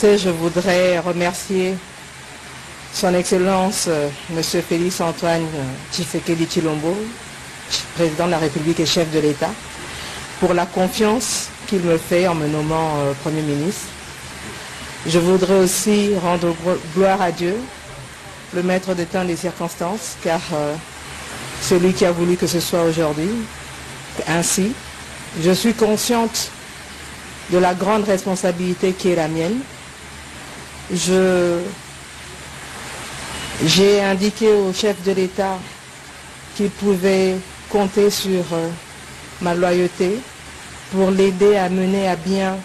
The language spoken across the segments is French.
commencer, je voudrais remercier Son Excellence M. Félix Antoine Tshisekedi Tshilombo, président de la République et chef de l'État, pour la confiance qu'il me fait en me nommant Premier ministre. Je voudrais aussi rendre gloire à Dieu, le maître des temps et des circonstances, car celui qui a voulu que ce soit aujourd'hui ainsi. Je suis consciente de la grande responsabilité qui est la mienne. J'ai indiqué au chef de l'État qu'il pouvait compter sur ma loyauté pour l'aider à mener à bien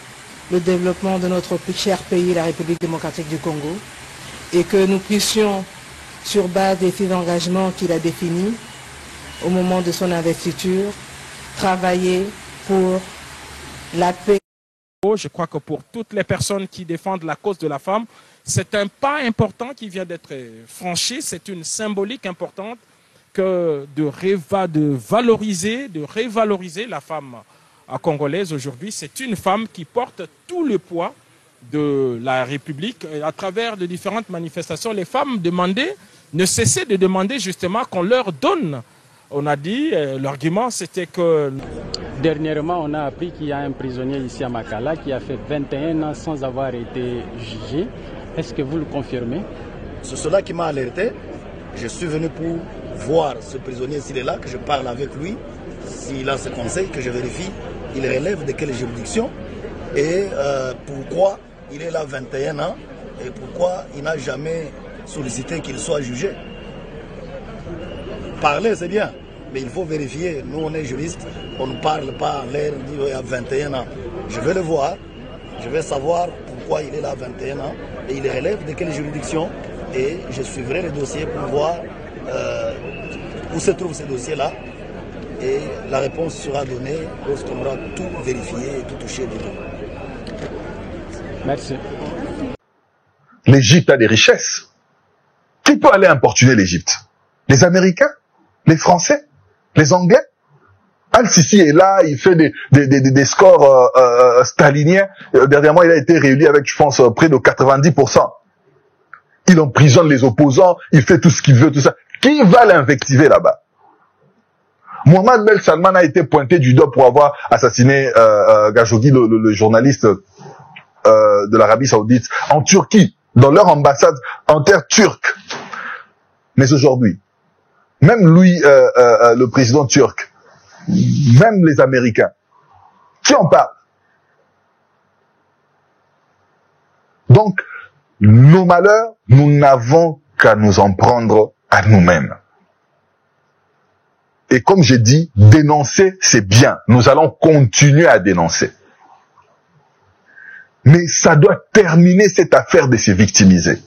le développement de notre cher pays, la République démocratique du Congo, et que nous puissions, sur base des faits d'engagement qu'il a définis au moment de son investiture, travailler pour la paix. Je crois que pour toutes les personnes qui défendent la cause de la femme, c'est un pas important qui vient d'être franchi, c'est une symbolique importante que de révaloriser la femme congolaise aujourd'hui. C'est une femme qui porte tout le poids de la République. Et à travers de différentes manifestations, les femmes ne cessaient de demander justement qu'on leur donne. On a dit, l'argument c'était que... Dernièrement, on a appris qu'il y a un prisonnier ici à Makala qui a fait 21 ans sans avoir été jugé. Est-ce que vous le confirmez? C'est cela qui m'a alerté. Je suis venu pour voir ce prisonnier s'il est là, que je parle avec lui, s'il a ce conseil, que je vérifie, il relève de quelle juridiction et pourquoi il est là 21 ans et pourquoi il n'a jamais sollicité qu'il soit jugé. Parler, c'est bien, mais il faut vérifier. Nous, on est juristes, on ne parle pas en l'air il y a 21 ans. Je vais le voir, je vais savoir pourquoi il est là 21 ans et il relève de quelle juridiction et je suivrai le dossier pour voir où se trouvent ces dossiers-là et la réponse sera donnée lorsqu'on aura tout vérifié et tout touché dedans. Merci. L'Égypte a des richesses. Qui peut aller importuner l'Égypte? Les Américains? Les Français? Les Anglais? Al-Sisi est là, il fait des scores staliniens. Dernièrement, il a été réélu avec, je pense, près de 90%. Il emprisonne les opposants, il fait tout ce qu'il veut, tout ça. Qui va l'invectiver là-bas? Mohamed Ben Salman a été pointé du doigt pour avoir assassiné Khashoggi, le journaliste de l'Arabie Saoudite, en Turquie, dans leur ambassade en terre turque. Mais aujourd'hui, même lui, le président turc, même les Américains, qui en parle? Donc, nos malheurs, nous n'avons qu'à nous en prendre à nous-mêmes. Et comme j'ai dit, dénoncer, c'est bien. Nous allons continuer à dénoncer. Mais ça doit terminer cette affaire de se victimiser.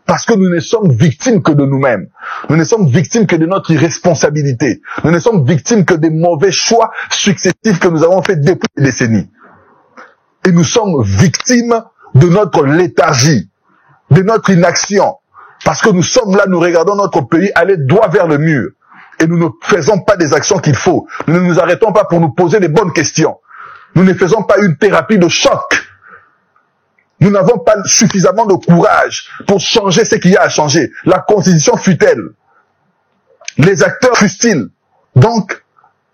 Parce que nous ne sommes victimes que de nous-mêmes. Nous ne sommes victimes que de notre irresponsabilité. Nous ne sommes victimes que des mauvais choix successifs que nous avons faits depuis des décennies. Et nous sommes victimes de notre léthargie, de notre inaction. Parce que nous sommes là, nous regardons notre pays aller droit vers le mur. Et nous ne faisons pas des actions qu'il faut. Nous ne nous arrêtons pas pour nous poser les bonnes questions. Nous ne faisons pas une thérapie de choc. Nous n'avons pas suffisamment de courage pour changer ce qu'il y a à changer. La constitution fut-elle? Les acteurs fussent-ils? Donc,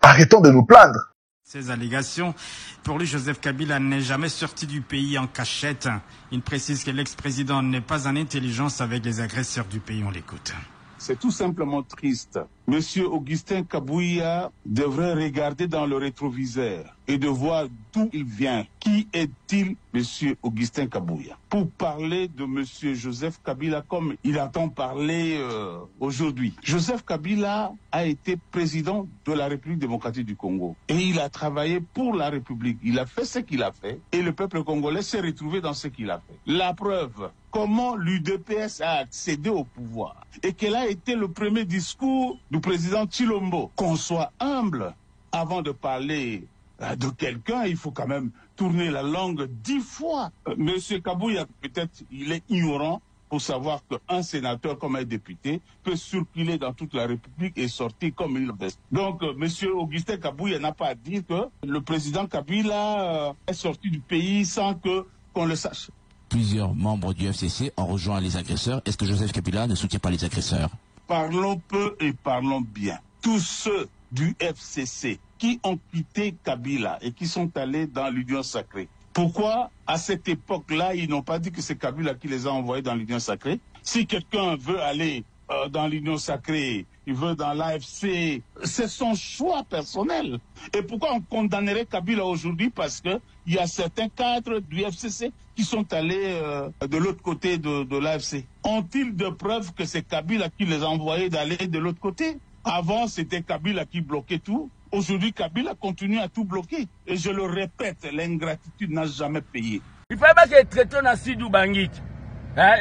arrêtons de nous plaindre. Ces allégations, pour lui, Joseph Kabila n'est jamais sorti du pays en cachette. Il précise que l'ex-président n'est pas en intelligence avec les agresseurs du pays. On l'écoute. C'est tout simplement triste. Monsieur Augustin Kabouya devrait regarder dans le rétroviseur et de voir d'où il vient. Qui est-il, Monsieur Augustin Kabouya? Pour parler de Monsieur Joseph Kabila comme il entend parler aujourd'hui. Joseph Kabila a été président de la République démocratique du Congo. Et il a travaillé pour la République. Il a fait ce qu'il a fait. Et le peuple congolais s'est retrouvé dans ce qu'il a fait. La preuve, comment l'UDPS a accédé au pouvoir. Et quel a été le premier discours du président Tshilombo. Qu'on soit humble avant de parler de quelqu'un, il faut quand même tourner la langue 10 fois. Monsieur Kabouya, peut-être il est ignorant pour savoir qu'un sénateur comme un député peut circuler dans toute la République et sortir comme il veut. Donc, monsieur Augustin Kabouya n'a pas à dire que le président Kabila est sorti du pays sans qu'on le sache. plusieurs membres du FCC ont rejoint les agresseurs. Est-ce que Joseph Kabila ne soutient pas les agresseurs? Parlons peu et parlons bien. Tous ceux du FCC qui ont quitté Kabila et qui sont allés dans l'Union sacrée, pourquoi à cette époque-là, ils n'ont pas dit que c'est Kabila qui les a envoyés dans l'Union sacrée? Si quelqu'un veut aller dans l'Union sacrée, il veut dans l'AFC, c'est son choix personnel. Et pourquoi on condamnerait Kabila aujourd'hui? Parce qu'il y a certains cadres du FCC qui sont allés de l'autre côté de l'AFC. Ont-ils de preuves que c'est Kabila qui les a envoyés d'aller de l'autre côté? Avant, c'était Kabila qui bloquait tout. Aujourd'hui, Kabila continue à tout bloquer. Et je le répète, l'ingratitude n'a jamais payé. Il fallait pas que traité na Sidou Bangit.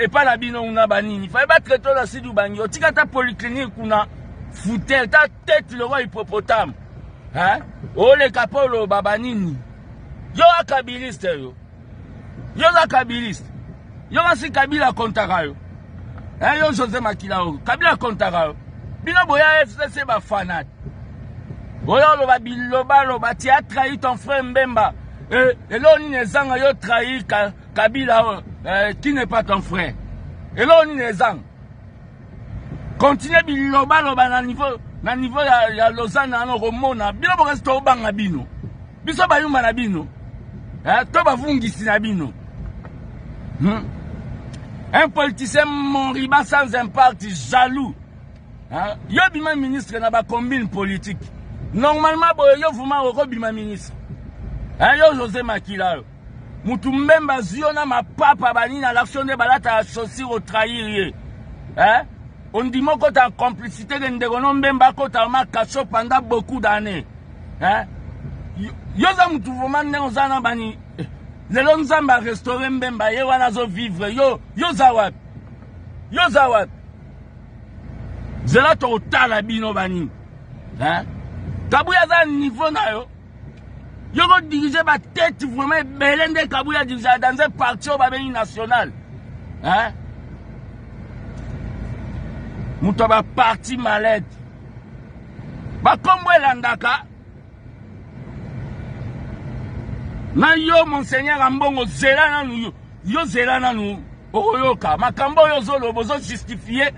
Et pas la bino na banini. Il fallait pas traiter na Sidou Bangit. O tika ta polyclinique kuna foutel ta tête le roi hippopotame. O le kapolo babanini. Yo a kabiliste yo. Yo a kabiliste. Yo a si Kabila kontaka yo. Yo José Makila yo. Kabila kontaka yo. Bino boya FCC ba fanat. Boya lo ba biloba lo ba ti a trahi ton frère Mbemba. Et là, on est zang, yo trahi Kabila, qui n'est pas ton frère. Et là, on est zang. Continuez biloba loba na niveau ya Lausanne na Romona. Bino bo reste au bang na bino. Biso ba yuma na bino. To ba vungisi na bino. Un politicien moriba sans impact, jaloux. Yo bima ministre na ba combine politique. Normalement, yo vuma oko bima ministre. Yo José Makila. Mutu Mbemba ziona ma papa bani na l'action de balata associé au trahir. On dit mon côté en complicité de Ndegono Mbemba côté ma cacho pendant beaucoup d'années. Yo za mutu vraiment ne ozana bani. Lelo nzamba restaurer Mbemba ye wana zo vivre yo zawat. Yo zawat. Zela to tala bino bani. Kabouya za niveau na yo. Yo go diriger ma tête vraiment Belende Kabouya diriger dans un parti au babeni national. Mouto ba parti malade. Ba kombo landaka. Na yo monseigneur Ambongo zela nanu yo zela nanu oyoka makambo yo zolo bozo justifier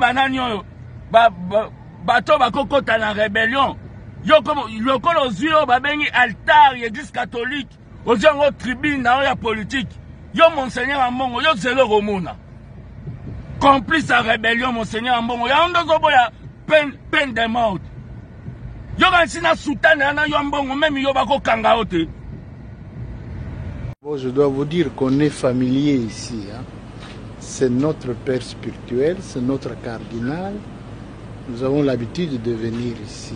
banani yo bato bakokota na rébellion. Yo comme le col aux yeux babengi altar l'église catholique aux gens tribune dans la politique. Yo monseigneur Ambongo yo zelo romona. Complice à rébellion monseigneur Ambongo ya ndozo boya peine de mort. Yo gansina soutane na yo Ambongo même yo bako kanga ote. Bon, je dois vous dire qu'on est familier ici. C'est notre père spirituel, c'est notre cardinal. Nous avons l'habitude de venir ici.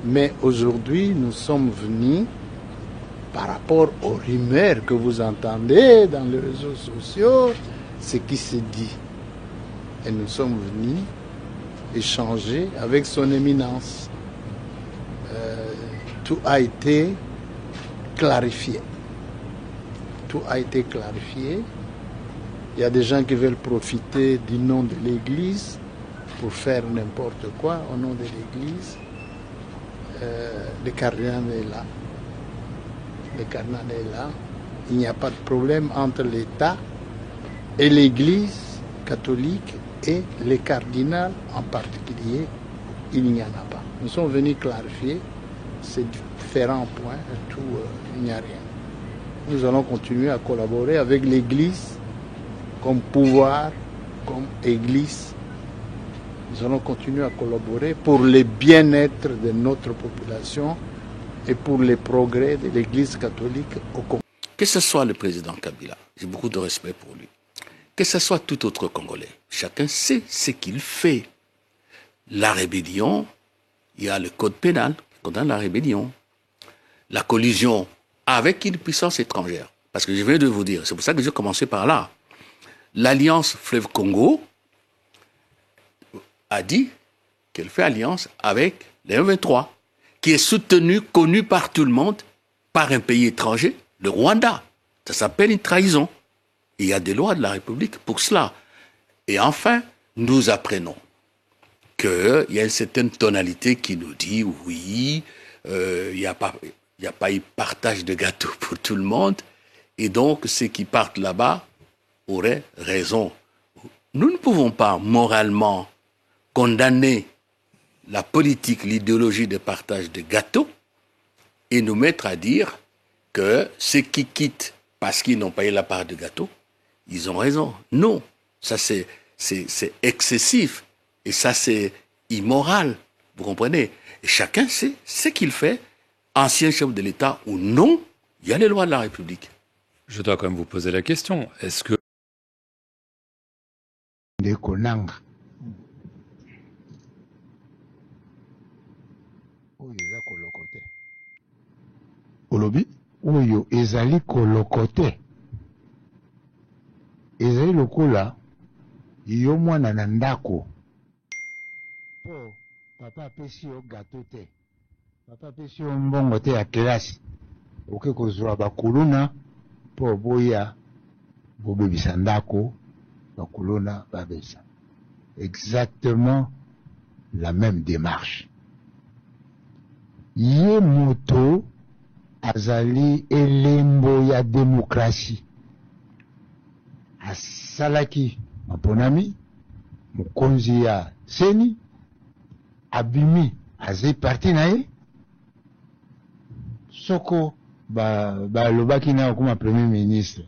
Mais aujourd'hui, nous sommes venus par rapport aux rumeurs que vous entendez dans les réseaux sociaux, ce qui se dit. Et nous sommes venus échanger avec son éminence. Tout a été clarifié. Tout a été clarifié. Il y a des gens qui veulent profiter du nom de l'Église pour faire n'importe quoi au nom de l'Église. Le cardinal est là. Le cardinal est là. Il n'y a pas de problème entre l'État et l'Église catholique et les cardinals en particulier. Il n'y en a pas. Nous sommes venus clarifier ces différents points et tout, il n'y a rien. Nous allons continuer à collaborer avec l'Église comme pouvoir, comme Église. Nous allons continuer à collaborer pour le bien-être de notre population et pour les progrès de l'Église catholique au Congo. Que ce soit le président Kabila, j'ai beaucoup de respect pour lui. Que ce soit tout autre Congolais, chacun sait ce qu'il fait. La rébellion, il y a le code pénal qui condamne la rébellion. La collusion avec une puissance étrangère. Parce que je viens de vous dire, c'est pour ça que j'ai commencé par là. L'Alliance Fleuve Congo a dit qu'elle fait alliance avec les M23, qui est soutenu, connu par tout le monde, par un pays étranger, le Rwanda. Ça s'appelle une trahison. Il y a des lois de la République pour cela. Et enfin, nous apprenons qu'il y a une certaine tonalité qui nous dit, oui, il n'y a pas eu partage de gâteau pour tout le monde, Et donc, ceux qui partent là-bas auraient raison. Nous ne pouvons pas moralement condamner la politique, l'idéologie de partage de gâteaux et nous mettre à dire que ceux qui quittent parce qu'ils n'ont pas eu la part de gâteau, ils ont raison. Non, ça c'est excessif et ça c'est immoral, vous comprenez? Et chacun sait ce qu'il fait, ancien chef de l'État ou non, il y a les lois de la République. Je dois quand même vous poser la question, est-ce que... Olobi oyo ezali kolokote ezali lokola yo mwana na ndako po papa apesi yo gato te papa apesi yo mbongo te ya kelasi oke kozwa bakuluna po boya bobebisa ndako bakuluna babesa exactement la même démarche ye moto azali elembo ya démocratie asalaki maponami mokonzi ya seni abimi azai parti na ye soko balobaki na okoma premier ministre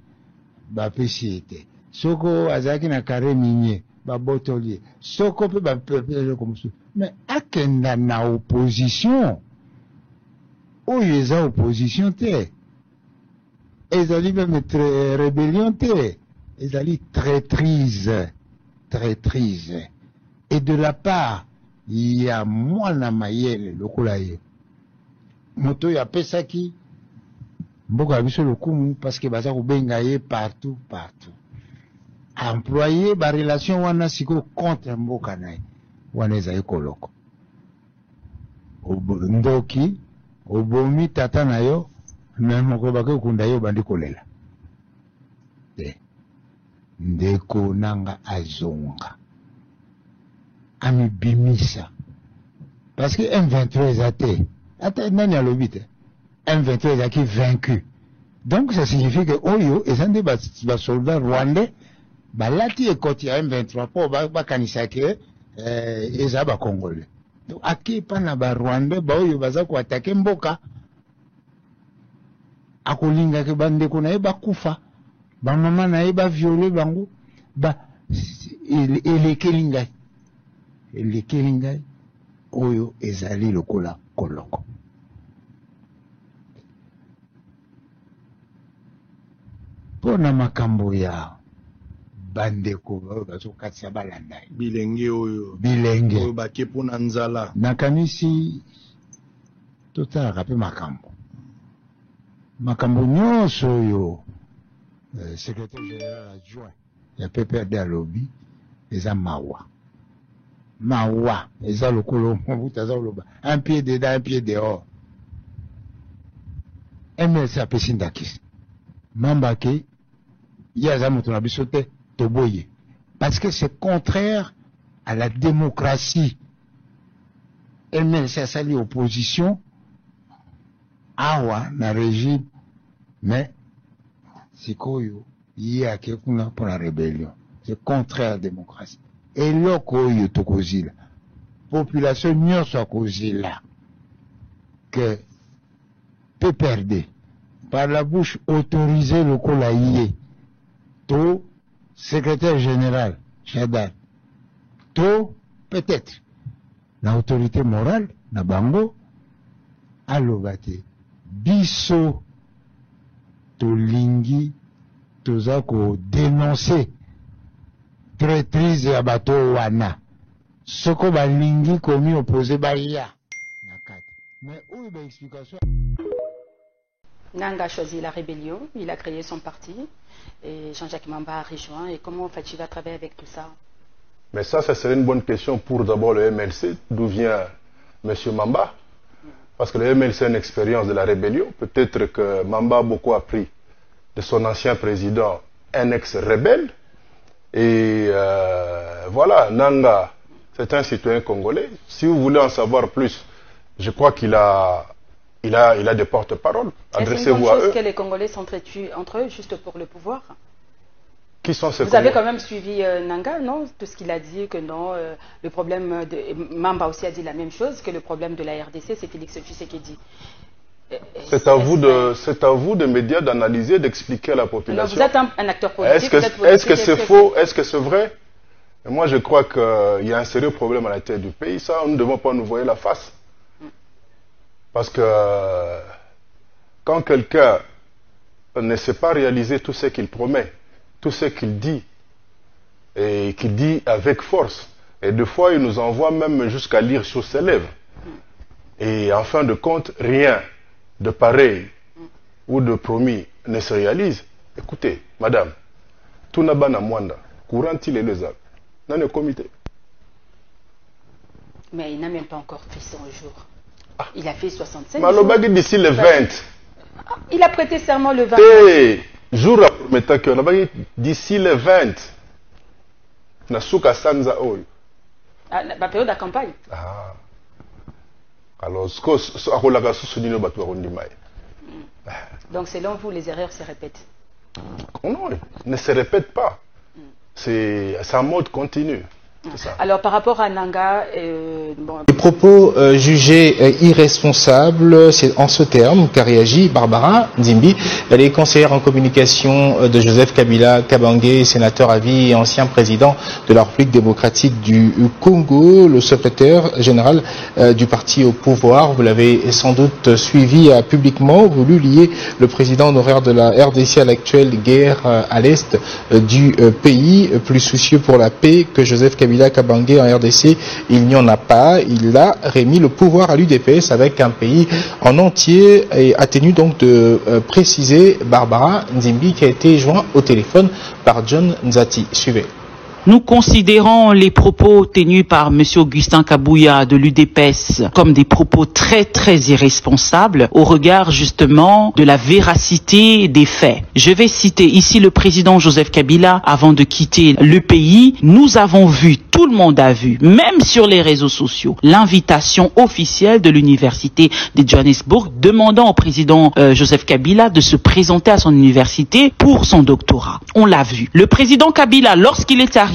bapesi ye te soko azalaki na kare minye babotoli ye soko mpe bapepeleko mosusu mais akenda na opposition oyo eza opposition te ezali meme rébellion te ezali traîtrise et de la part ya mwana mayele lokola ye moto oyo apesaki mboka ya biso lokumu parce que baza kobenga ye partout employé barelation wana sikoyo contre mboka na ye wana ezali koloko ndoki obomi tata na yo me moko bake okunda yo bandi kolela te ndeko nanga azonga amibimisa parce que M23 eza te ata nani alobi te M23 ezaki vaincu donc ça signifie que oyo eza nde basoldat rwandais balati ekoti ya M23 po bakanisa ke eza bakongolais donc akepa na barwandais baoyo baza koatake mboka akolingaka bandeko na ye bakufa bamama na ye baviole bango elekeli ngai oyo ezali lokola koloko mpona makambo ya bandeko baoyo bazokatisa balanda ye bilenge oyo bake mpona nzala nakanisi totalaka mpe makambo nyonso oyo secrétaire général adjoint ya PPRD alobi eza mawa eza lokolo mobutu aza koloba un pied dedans un pied dehors MLC apesi ndakisi mamba ke ye aza moto na biso te toboye parce que c'est contraire à la démocratie. MLC asali opposition awa na régime mais sikoyo ye ake kuna pour la rébellion, c'est contraire à la démocratie. eloko oyo tokozila population nyonso akozila que PPRD par la bouche autorisée lokola ye to secrétaire général Chadar to peut-être na autorité morale na bango aloba te biso tolingi toza ko dénoncer traîtrise ya bato wana soko balingi komi opposé balia na kati mais oyo ba explication. Nanga a choisi la rébellion, il a créé son parti et Jean-Jacques Mamba a rejoint. Et comment en fait il va travailler avec tout ça? Mais ça serait une bonne question pour d'abord le MLC. D'où vient M. Mamba? Parce que le MLC a une expérience de la rébellion. Peut-être que Mamba a beaucoup appris de son ancien président, un ex-rebelle. Et voilà, Nanga, c'est un citoyen congolais. Si vous voulez en savoir plus, je crois qu'il a il a des porte-paroles. Adressez-vous à eux. Est-ce que les Congolais s'entretuent entre eux juste pour le pouvoir? Qui sont ces Vous avez quand même suivi Nanga, non? Tout ce qu'il a dit, que non, le problème de... Mamba aussi a dit la même chose, que le problème de la RDC, c'est Félix Tshisekedi. C'est à vous de médias d'analyser, d'expliquer à la population. Alors vous êtes un acteur politique. Est-ce que c'est faux? Est-ce que c'est vrai? Et moi, je crois qu'il y a un sérieux problème à la tête du pays. Ça, nous ne devons pas nous voir la face. Parce que quand quelqu'un ne sait pas réaliser tout ce qu'il promet, tout ce qu'il dit, et qu'il dit avec force, et des fois, il nous envoie même jusqu'à lire sur ses lèvres. Et en fin de compte, rien de pareil ou de promis ne se réalise. Écoutez, madame, tout n'a pas na mwanda, courant-il et les arbres, dans le comité. Mais il n'a même pas encore fait 100 jours. Il a fait 65 Malobagi d'ici le 20. Il a prêté serment le 20. Jour après d'ici le 20. Nasuka Sanza Oyo. La période de campagne. Alors, donc selon vous, les erreurs se répètent? Non, ne se répètent pas. C'est un mode continu. Alors par rapport à Nanga, les propos jugés irresponsables, c'est en ce terme qu'a réagi Barbara Nzimbi. Elle est conseillère en communication de Joseph Kabila Kabange, sénateur à vie et ancien président de la République démocratique du Congo, le secrétaire général du parti au pouvoir. Vous l'avez sans doute suivi, a publiquement voulu lier le président honoraire de la RDC à l'actuelle guerre à l'est du pays, plus soucieux pour la paix que Joseph Kabila Kabange en RDC, il n'y en a pas. Il a remis le pouvoir à l'UDPS avec un pays en entier et a tenu donc de préciser Barbara Nzimbi qui a été joint au téléphone par John Nzati. Suivez. Nous considérons les propos tenus par M. Augustin Kabouya de l'UDPS comme des propos très très irresponsables au regard justement de la véracité des faits. Je vais citer ici le président Joseph Kabila avant de quitter le pays. Nous avons vu, tout le monde a vu, même sur les réseaux sociaux, l'invitation officielle de l'université de Johannesburg demandant au président Joseph Kabila de se présenter à son université pour son doctorat. On l'a vu. Le président Kabila, lorsqu'il est arrivé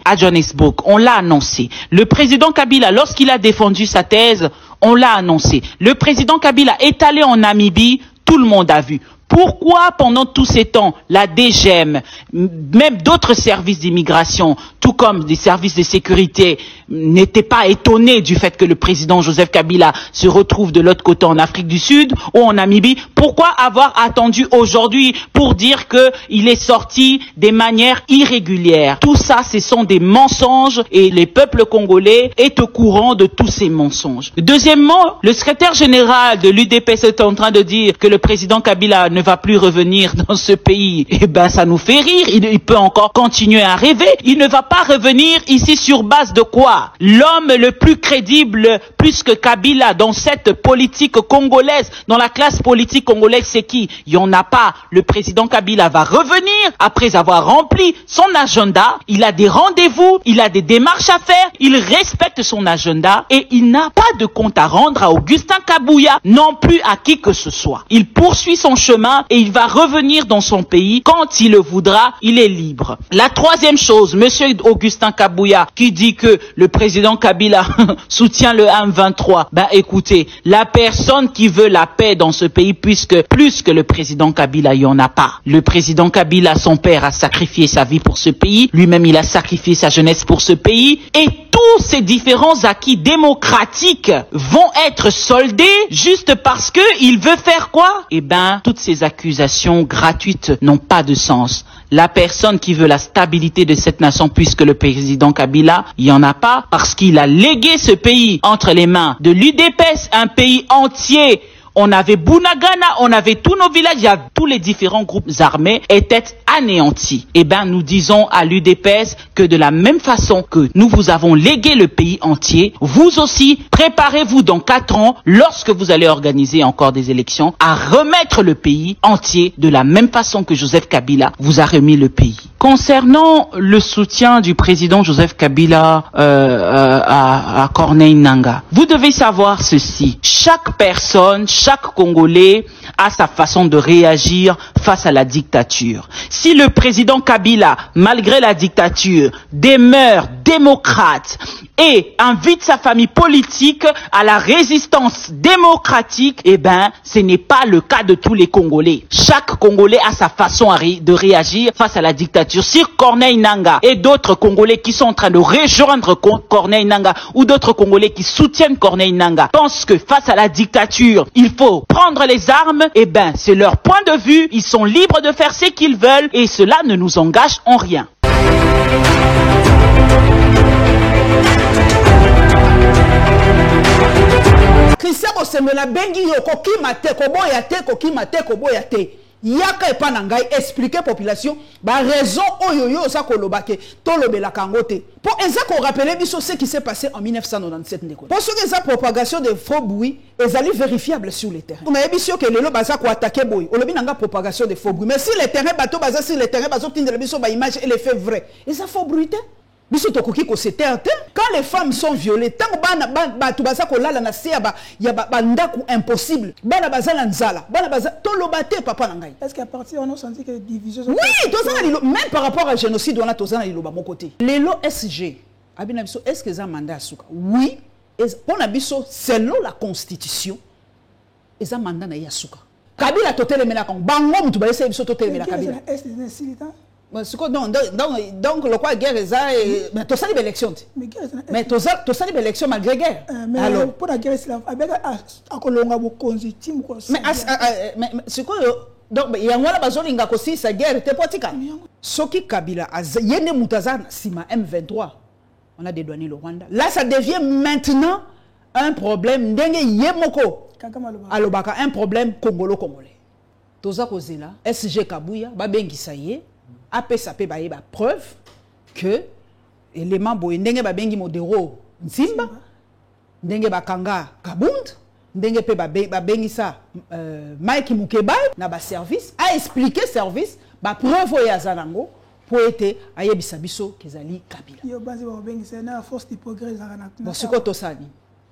à Johannesburg, on l'a annoncé. Le président Kabila, lorsqu'il a défendu sa thèse, on l'a annoncé. Le président Kabila est allé en Namibie, tout le monde a vu. Pourquoi pendant tous ces temps, la DGM, même d'autres services d'immigration, tout comme des services de sécurité, n'étaient pas étonnés du fait que le président Joseph Kabila se retrouve de l'autre côté en Afrique du Sud ou en Namibie? Pourquoi avoir attendu aujourd'hui pour dire qu'il est sorti des manières irrégulières? Tout ça, ce sont des mensonges et le peuple congolais est au courant de tous ces mensonges. Deuxièmement, le secrétaire général de l'UDPS est en train de dire que le président Kabila ne va plus revenir dans ce pays. Eh ben, ça nous fait rire. Il peut encore continuer à rêver. Il ne va pas revenir ici sur base de quoi? L'homme le plus crédible, plus que Kabila, dans cette politique congolaise, dans la classe politique congolaise, c'est qui? Il n'y en a pas. Le président Kabila va revenir après avoir rempli son agenda. Il a des rendez-vous, il a des démarches à faire, il respecte son agenda et il n'a pas de compte à rendre à Augustin Kabouya, non plus à qui que ce soit. Il poursuit son chemin et il va revenir dans son pays quand il le voudra. Il est libre. La troisième chose, monsieur Augustin Kabouya, qui dit que le président Kabila soutient le M23. Ben écoutez, la personne qui veut la paix dans ce pays, puisque plus que le président Kabila, il n'y en a pas. Le président Kabila, son père, a sacrifié sa vie pour ce pays. Lui-même, il a sacrifié sa jeunesse pour ce pays. Et tous ces différents acquis démocratiques vont être soldés juste parce que il veut faire quoi? Eh ben, toutes ces accusations gratuites n'ont pas de sens. La personne qui veut la stabilité de cette nation, puisque le président Kabila, il n'y en a pas, parce qu'il a légué ce pays entre les mains de l'UDPS, un pays entier. On avait Bunagana, on avait tous nos villages, il y a tous les différents groupes armés étaient anéantis. Eh ben, nous disons à l'UDPS que de la même façon que nous vous avons légué le pays entier, vous aussi, préparez-vous dans 4 ans, lorsque vous allez organiser encore des élections, à remettre le pays entier de la même façon que Joseph Kabila vous a remis le pays. Concernant le soutien du président Joseph Kabila à Corneille Nangaa, vous devez savoir ceci. chaque personne, chaque Congolais a sa façon de réagir face à la dictature. Si le président Kabila, malgré la dictature, demeure démocrate et invite sa famille politique à la résistance démocratique, eh ben, ce n'est pas le cas de tous les Congolais. Chaque Congolais a sa façon de réagir face à la dictature. Si Corneille Nangaa et d'autres Congolais qui sont en train de rejoindre Corneille Nangaa ou d'autres Congolais qui soutiennent Corneille Nangaa pensent que face à la dictature, il faut prendre les armes, eh ben, c'est leur point de vue. Ils sont libres de faire ce qu'ils veulent et cela ne nous engage en rien. Christian Bosemela bengi yo kokima te koboya te kokima te koboya te yaka epa na ngai expliquer population ba raison oyo yo za kolobake to lobela kangote pour eza ko rappeler biso ce qui s'est passé en 1997 ndeko pour ce que ça propagation de faux bruits ezali vérifiable sur le terrain mais biso que lelo baza ko attaquer boy olobi nanga propagation de faux bruits mais si le terrain bato baza sur le terrain bazo tindela biso ba image et les faits vrais et ça faux bruit te biso tokoki ko se taire te quand les femmes sont violées tant bana bato baza ko lala na se ya ba ndaku impossible bana baza na nzala bana baza to lobate papa na ngai est-ce qu'à partir on a senti que division oui tozana même par rapport à génocide on a tozana liloba mon côté lelo SG abina biso est-ce que ça mandat asuka oui pour na biso selon la constitution eza mandat na yasuka Kabila totelemela kan bango mutu ba ese biso totelemela Kabila donc le quoi guerre mais tu sais l'élection mais tu sais l'élection malgré guerre alors pour la guerre c'est avec akolonga bokonzi tim ko mais c'est quoi donc il y a moi bazolinga ko si sa guerre te potika soki Kabila yene mutaza sima M23 on a dédouané le Rwanda là ça devient maintenant un problème ndenge yemoko alobaka un problème congolais toza kozela SG Kabuya ba bengisa ye apesa pe ba yeba preuve que élément boye ndenge ba bengi modero nzimba ndenge bakanga kabund ndenge pe ba bengi ça Mike Mukeba na ba service a expliqué service ba preuve ya zanango pour être ayebisa biso kezali Kabila yo bazi ba bengi c'est na force du progrès zakana bon siko tosani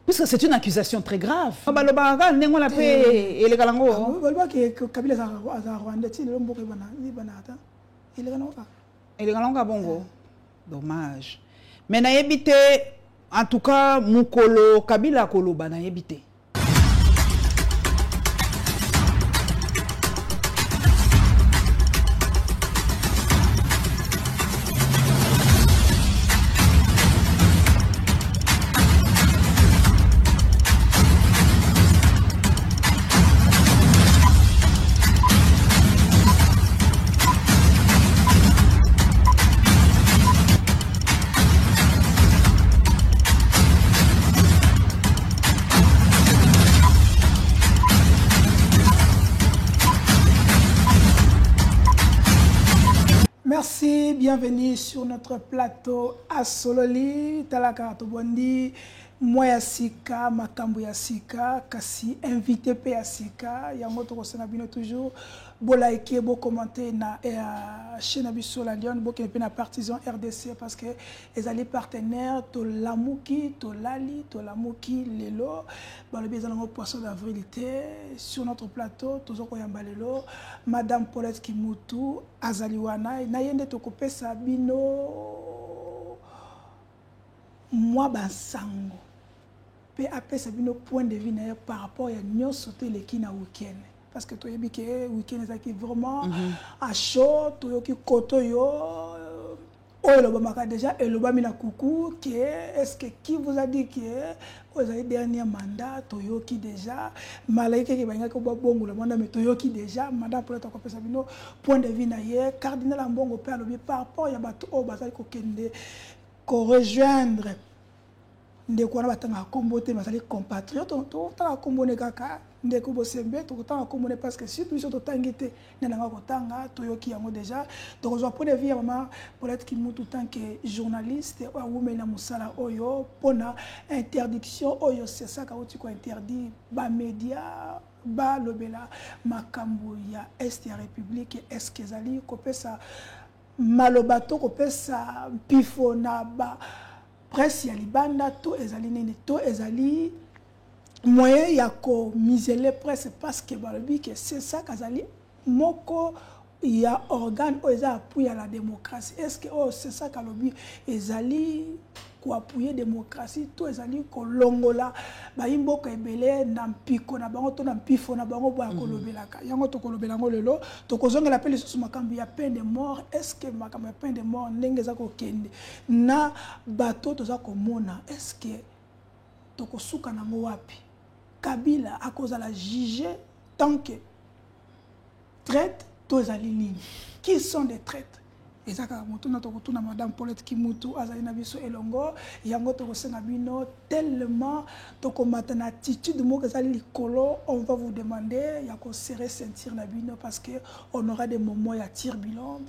puisque c'est une accusation très grave balobanga ndenge la pe ele kalango balba que Kabila za Rwanda ti le mboke bana il est bongo dommage mais na yebite en tout cas mukolo Kabila koloba na yebite Merci, bienvenue sur notre plateau à Sololi, Talaka Tobondi, Moya Sika, Makambu Sika, Kasi, invité P Sika, Yamoto Rosanabino toujours, Bolaike, beau commenter na chaîne Abisso la Lyon, beau qui na partisan RDC parce que les alliés partenaires, to Lamouki, to Lali, to Lamouki, Lelo, le bien dans le poisson d'avril sur notre plateau, toujours Koyambalelo, Madame Paulette Kimutu, Azaliwana, Nayende Tokopé Sabino, moi Bansango. PAP Sabino point de vue par rapport à nous sauter les kina week-end. Parce que tu as dit que le week-end est vraiment à chaud, tu as dit que koto yo, déjà, et le bamina coucou, est-ce que qui vous a dit que vous avez dernier mandat, Toyoki déjà, Malaïke qui va y avoir bon le mandat, mais Toyoki déjà, mandat pour être compé Sabino, point de vue naïe, cardinal en bon au père, par rapport à Yabato, au Bazal Kokende, qu'on rejoindre. Ndeko na batanga kombote masali compatriote to ta kombone kaka ndeko bosembe to ta kombone parce que si tout to tangite na nga ko tanga to yoki yango déjà donc je prendre vie maman pour être qui tout tant que journaliste ou mena musala oyo pona interdiction oyo c'est ça ka uti ko interdit ba média ba lobela makambo ya est ya république est que zali ko pesa malobato ko pesa pifona ba presse ya libanda to ezali nene to ezali moyen ya ko miser presse parce que balobi que c'est ça kazali moko il y a organe où ils appuient la démocratie. Est-ce que c'est ça kalobi ezali ko appuyer démocratie tout ezali ko longola ba imboka ebele na mpiko na bango to na mpifo na bango ba kolobelaka yango to kolobela ngo lelo to kozonga la pele sur makambi ya peine de mort. Est-ce que makambi ya peine de mort ndenge za ko kende na bato to za ko mona est-ce que to kosuka nango wapi Kabila à cause de la juger tant que traite tous les lignes. Qui sont des traites? Et ça, quand Madame Paulette Kimutu, Azalina Biso Elongo, Yango Tokosengabino, tellement une attitude, on va vous demander, Yako serrer sentir Nabino parce qu'on aura des moments, il y a turbulence,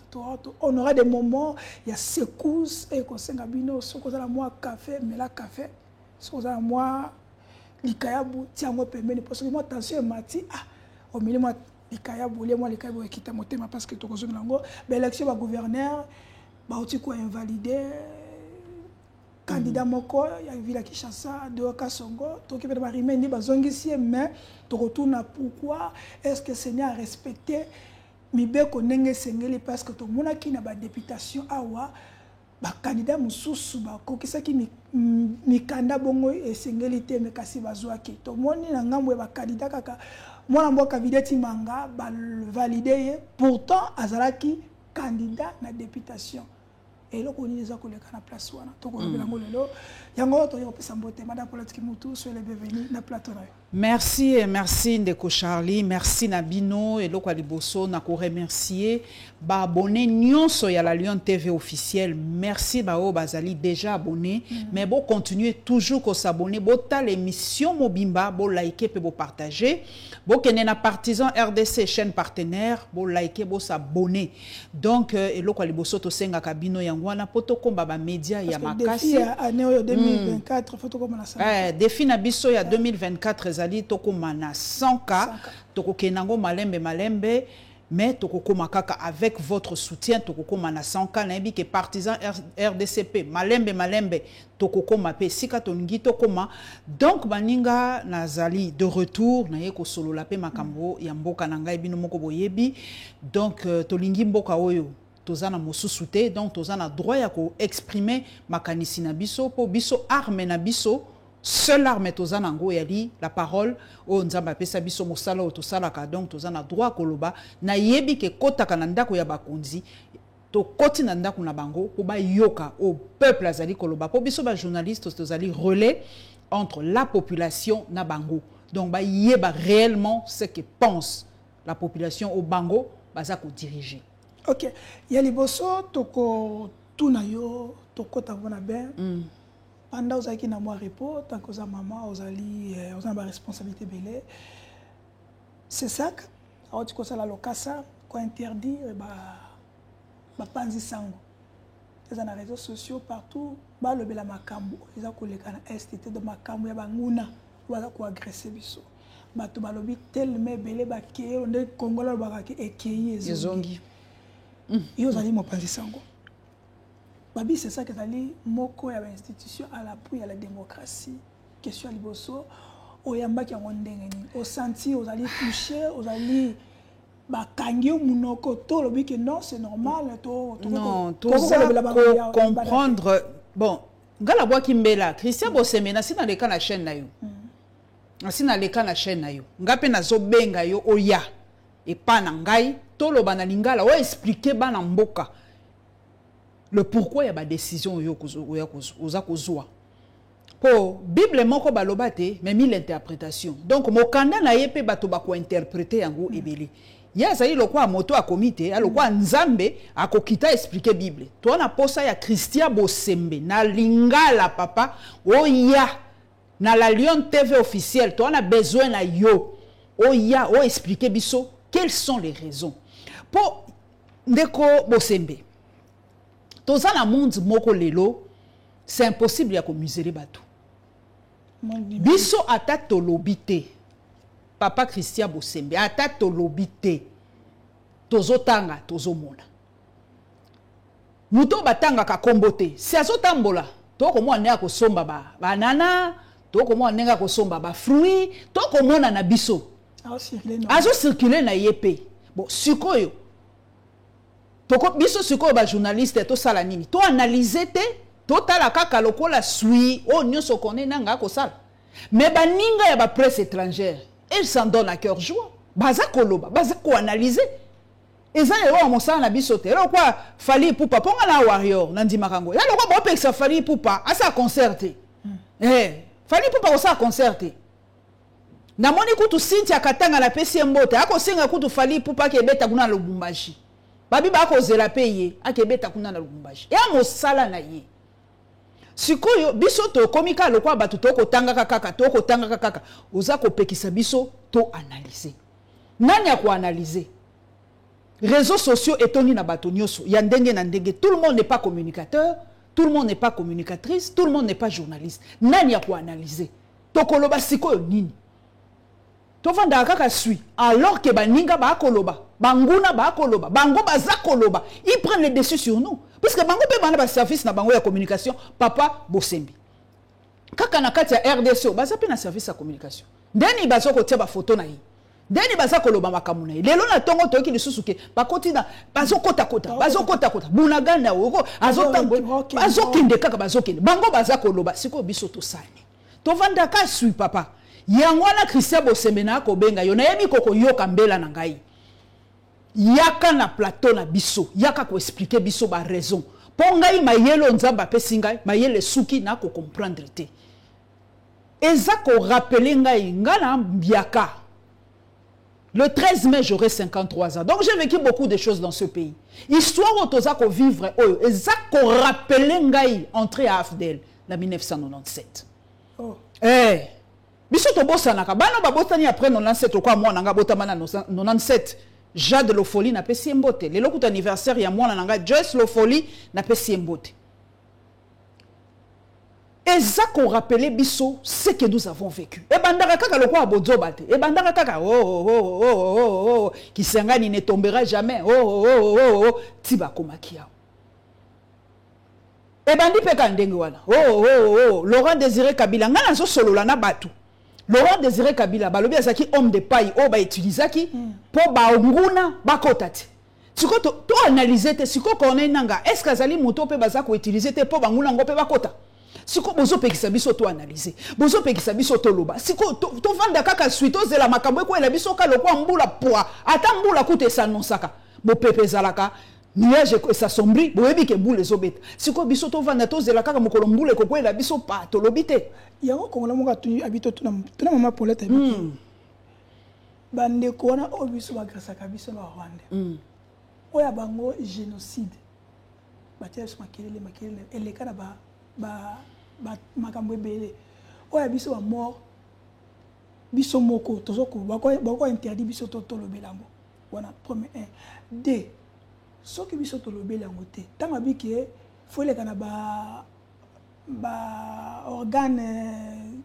on aura des moments, il y a secousse, et Kosengabino, ce qu'on a moi café, mais là café, ce qu'on a moi. Likayabu tiens moi pembeni parce que moi attention mati au milieu moi likayabu les moi likayabu ekita motema parce que to kozo nango ba élection ba gouverneur ba oti ko invalider candidat moko ya villa Kinshasa de Kasongo to ki ba rimendi ba zongisi mais to retourna pourquoi est-ce que Seigneur a respecté mibeko nenge sengeli parce que to mona ki na ba députation awa ba candidat mususu ba kokisaki mikanda bongo esengeli te mekasi bazwaki to moni na ngambo ba candidat kaka mwana mboka videti manga ba valider pourtant azalaki candidat na députation et loko ni za koleka na place wana to ko lobela ngo lelo yango to yo pesa mbote Madame Paulette Kimutu soyez les bienvenus na plateau na. Merci et merci Ndeko Charlie, merci Nabino et loko liboso na ko remercier ba abonné nyonso ya la Lion TV officielle. Merci ba o bazali déjà abonné mais bon continuer toujours ko s'abonner bo ta l'émission Mobimba bo liker pe bo partager bo kenena partisan RDC chaîne partenaire bo liker bo s'abonner donc et loko liboso to senga kabino yangwana poto komba ba média ya makasi défi année 2024 faut to komba na ça défi na biso ya 2024 ezali to komba na 100K to kokenango malembe mais tokokoma kaka avec votre soutien tokokoma na 100K na yebi ke partisan RDCP malembe tokokoma pe sika toningi tokoma donc baninga nazali de retour na yeko solo la pe makambo ya mboka na ngai bino moko boyebi donc tolingi mboka oyo tozana mosusu te donc tozana droit ya ko exprimer makanisi na biso po biso arme na biso seule arme tozana ngo yali la parole o nzamba pesa biso mosala o tosalaka donc tozana droit koloba na yebi ke kotaka na ndako ya bakonzi to koti na ndako na bango po ba yoka au peuple azali koloba po biso ba journalistes tozali relais entre la population na bango donc ba yeba réellement ce que pense la population au bango baza ko diriger. OK, yali boso toko tunayo toko tavona ben pendant aux qui na moi repos tant que za maman aux ali aux ba responsabilité belé c'est ça quand tu ça la lokasa quoi interdit ba panzi sango les na réseaux sociaux partout ba lobela makambo eza koleka na STT de makambo ya banguna wala ko agresser biso bato balobi tellement belé ba ke on de Congola ba ka ekeye ezongi yo zali mo panzi sango babi c'est ça que zali moko ya institution à l'appui à la démocratie question liboso oyamba ki yango ndenge ni au senti aux ali toucher aux ali bakangi munoko to lobi que non c'est normal to non to comprendre bon ngala bwa kimbela Christian Bosemena sina leka na chaîne na yo sina leka na chaîne na yo ngape na zo benga yo oya et pas na ngai to loba na lingala o expliquer bana mboka le pourquoi il y a des décisions oza kozwa po bible moko baloba te mais mi l'interprétation donc mokanda na yepe bato ba ko interpréter yango ebele ya zali lokwa moto a comité alokwa nzambe akokita expliquer bible to na posa ya Christian Bosembe na lingala papa oya na la Lion TV officielle to na besoin na yo oya o expliquer biso quelles sont les raisons po ndeko Bosembe toza na monde moko lelo c'est impossible ya ko misérer bato biso ata tolobite papa Christian Bosembe ata tolobite tozotanga tozomona muto batanga ka kombote si azotambola to ko mwana ya ko somba banana tokomona nenga kosomba ba fruit tokomona na biso azo circuler na yepe bon sikoyo toko biso sikoyo ba journaliste to sala nini to analyser te to tala kaka lokola sui o nyonso connaît nanga ko sala mais ba ninga ya ba presse étrangère elle s'en donne à cœur joie baza koloba baza ko analyser eza lelo mosala na biso te lelo kwa Fally Ipupa ponga na warrior na ndima kango ya lelo kwa bopekisa Fally Ipupa asa concert Fally Ipupa ko sa concert na moni kutu Cynthia Katanga na pesi mbote ako senga kutu Fally Ipupa ke beta kuna Lubumbashi babi ba ko zela peye ake beta kuna na Lubumbashi ya mosala na ye sikoyo biso to komika lokwa batu to kotanga kaka to kotanga kaka oza ko pekisa biso to analyser nani ya ko analyser réseaux sociaux etoni na bato nyoso ya ndenge na ndenge tout le monde n'est pas communicateur tout le monde n'est pas communicatrice tout le monde n'est pas journaliste nani ya ko analyser to koloba sikoyo nini to vanda kaka sui alors que baninga ba koloba banguna ba koloba bango baza koloba ils prennent le dessus sur nous parce que bango pe bana ba service na bango ya communication papa Bosembi kaka na kati ya RDC baza pe na service ya communication ndeni bazo ko tia ba photo na yi ndeni baza koloba makamuna yi lelo na tongo toki lisusuke bakoti na bazo kota bunagana oko azo kende kaka bazo kende bango baza koloba siko biso to sani to vanda ka sui papa yango na Christian Bosembi na ko benga yo na yebi koko yoka mbela na ngai yaka na plateau na biso yaka ko expliquer biso ba raison pongai mayelo nzamba pesi ngai mayele suki na ko comprendre te eza ko rappeler ngai ngana mbiaka le 13 mai j'aurai 53 ans donc j'ai vécu beaucoup de choses dans ce pays histoire otoza ko vivre oyo eza ko rappeler ngai entrée à AFDL na 1997 biso to bosanaka bana babotani après 97 kwa mwana nga botamana 97 Jade Lofoli na pesi mbote lelo kuta anniversaire ya mwana nanga Joyce Lofoli na pesi mbote eza ko rappeler biso ce que nous avons vécu e bandaka kaka lokwa bozoba te e bandaka kaka Kisangani ne tombera jamais tiba komakia e bandi peka ndenge wana Laurent Désiré Kabila ngana zo solola na batu Laurent Désiré Kabila balobi azaki homme de paille o ba utilisaki po ba nguna bakota te siko to analyser te siko connaît nanga est-ce que azali moto pe baza ko utiliser te po ba nguna ngo pe bakota siko bozo pekisa biso to analyser bozo pekisa biso to loba siko to vanda kaka suite ozela makambo ko ela biso ka lokwa mbula poa ata mbula kute sanonsaka bo pepe zalaka nuage ça sombri boyebi ke mbula ezobeta siko biso to vanda to zela kaka mokolo mbula ko ela biso pa to lobite yango kongola monga tu habito tuna mama Paulette habito bande kona obiso ba grâce à biso na Rwanda oya bango génocide batia so makelele eleka na ba makambo ebele oya biso ba mort biso moko tozoko bako interdit biso to lobelango wana premier 1 2 soki biso to lobelango te tanga biki faut les kana ba organe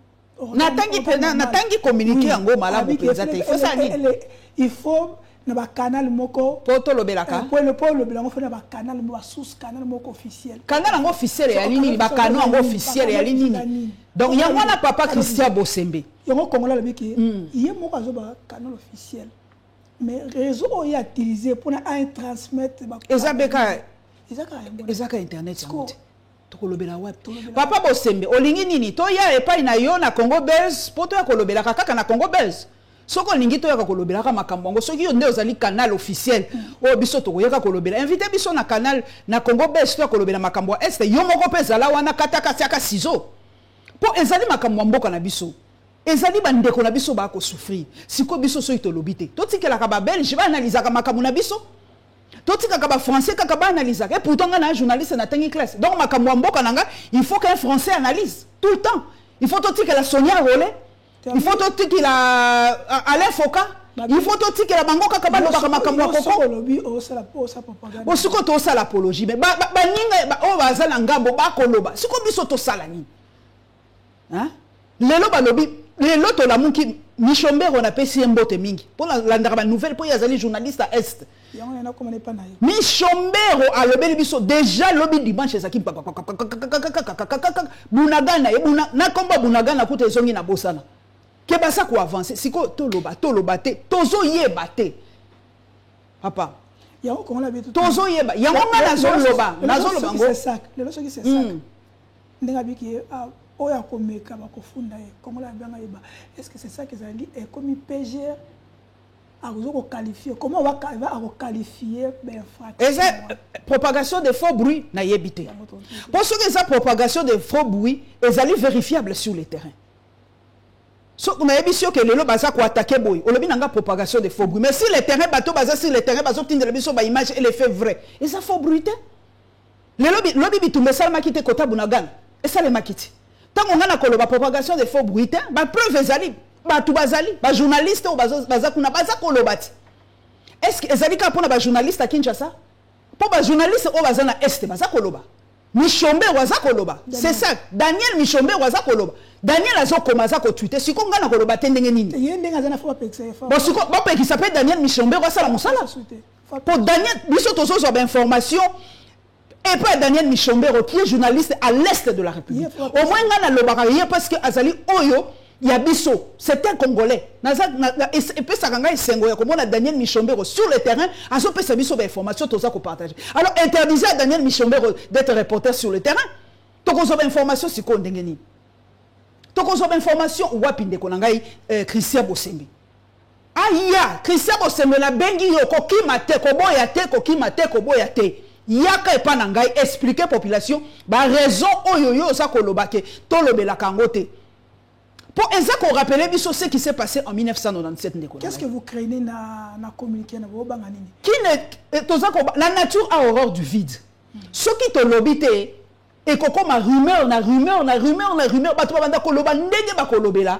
natangi communiquer yango malamu penza te il faut na ba canal moko poto lobelaka pour le lobelango faut na ba canal mo source canal moko officiel yango officiel ya nini ba canal yango officiel ya nini donc yango na papa Christian Bosembi yango kongola lebiki yé moko azo ba canal officiel mais réseau ya utilisé pour na transmettre ba ezaka internet yango tokolobela wapi papa Bosembi olingi nini to ya epai na yo na Congo Belge poto ya kolobela kaka na Congo Belge soko lingi to ya kolobela ka makambo ngo soki yo nde ozali canal officiel o biso to koyeka kolobela invité biso na canal na Congo Belge to ya kolobela makambo est yo moko peza la wana kataka siaka sizo po ezali makambo mboka na biso ezali bandeko na biso ba ko souffrir siko biso so itolobite to tikela ka ba Belge ba analyser ka makambo na biso Toti kaka français kaka ba analyse et pourtant on a un journaliste na tangi classe donc makambo mboka nanga il faut qu'un français analyse tout le temps il faut toti que la Sonia Rollet il faut toti que la Alain Foka il faut toti que la bango kaka ba loba makambo koko o siko to sala apologie mais ba ninga o bazala ngambo ba koloba siko biso to sala ni hein lelo ba lobi lelo to la muki Michombe on a pesi mbote mingi pour la ndaka ba nouvelle pour yazali journaliste à est Michombero a lobeli biso déjà lobby dimanche ezaki bunagana na komba bunagana kuta ezongi na bosana ke basa ko avancer siko toloba te tozo yeba te papa yango ko la bitu tozo yeba yango ngana zoloba ngo c'est ça le loso qui c'est ça ndenga biki oya komeka bakofunda e kongo la banga yeba est-ce que c'est ça que ça dit et comme PGR comment on va qualifier propagation de faux bruits na yebité. Pour ce que ça propagation de faux bruits, ils allaient vérifiables sur le terrain. So on a sûr que les lots baza ko attaquer boy. On le binanga propagation de faux bruits. Mais si le terrain bateau baza sur le terrain bazo tindre biso ba image et les faits vrais. Et ça faux bruit te. Les lobby bitumbe salma kite kota bunagan. Et ça les makiti. Tant on a koloba propagation de faux bruits te, ba preuve ezali Batou bazali, ba journaliste ou bazakuna bazakolobat. Est-ce que ezali ka pona ba journaliste à Kinshasa? Pour ba journaliste ou bazana est bazakoloba. Michombe wazakoloba. C'est ça. Daniel Michombe wazakoloba. Daniel azokoma zako tweeter siko ngana koloba tendenge nini? Yendenga zana faut pexer. Bon siko ba qui s'appelle Daniel Michombe wasala musala. Pour Daniel biso tozo zo information et pas Daniel Michombe qui est journaliste à l'est de la République. Au moins ngana lobaka parce que azali oyo Yabiso, c'est un Congolais. Et puis ça ganga isengoya comme on a Daniel Michombero sur le terrain, a so pe sabiso ba information tout ça qu'on partage. Alors interdisez à Daniel Michombero d'être reporter sur le terrain. To ko so ba information si ko ndengeni. To ko so ba information wapi ndeko nangai Christian Bosembi. Aya, Christian Bosembi la bengi yo ko kimate ko boya te ko kimate ko boya te. Yaka epa nangai expliquer population ba raison oyoyo sa ko lobake to lobela kangote. Pour exactement rappeler ce qui s'est passé en 1997. Qu'est-ce que vous craignez na communiquer na bo banganini? La nature a horreur du vide. Ce qui te lobité et comme ma rumeur, bato banda ko loba ndenge ba ko lobela.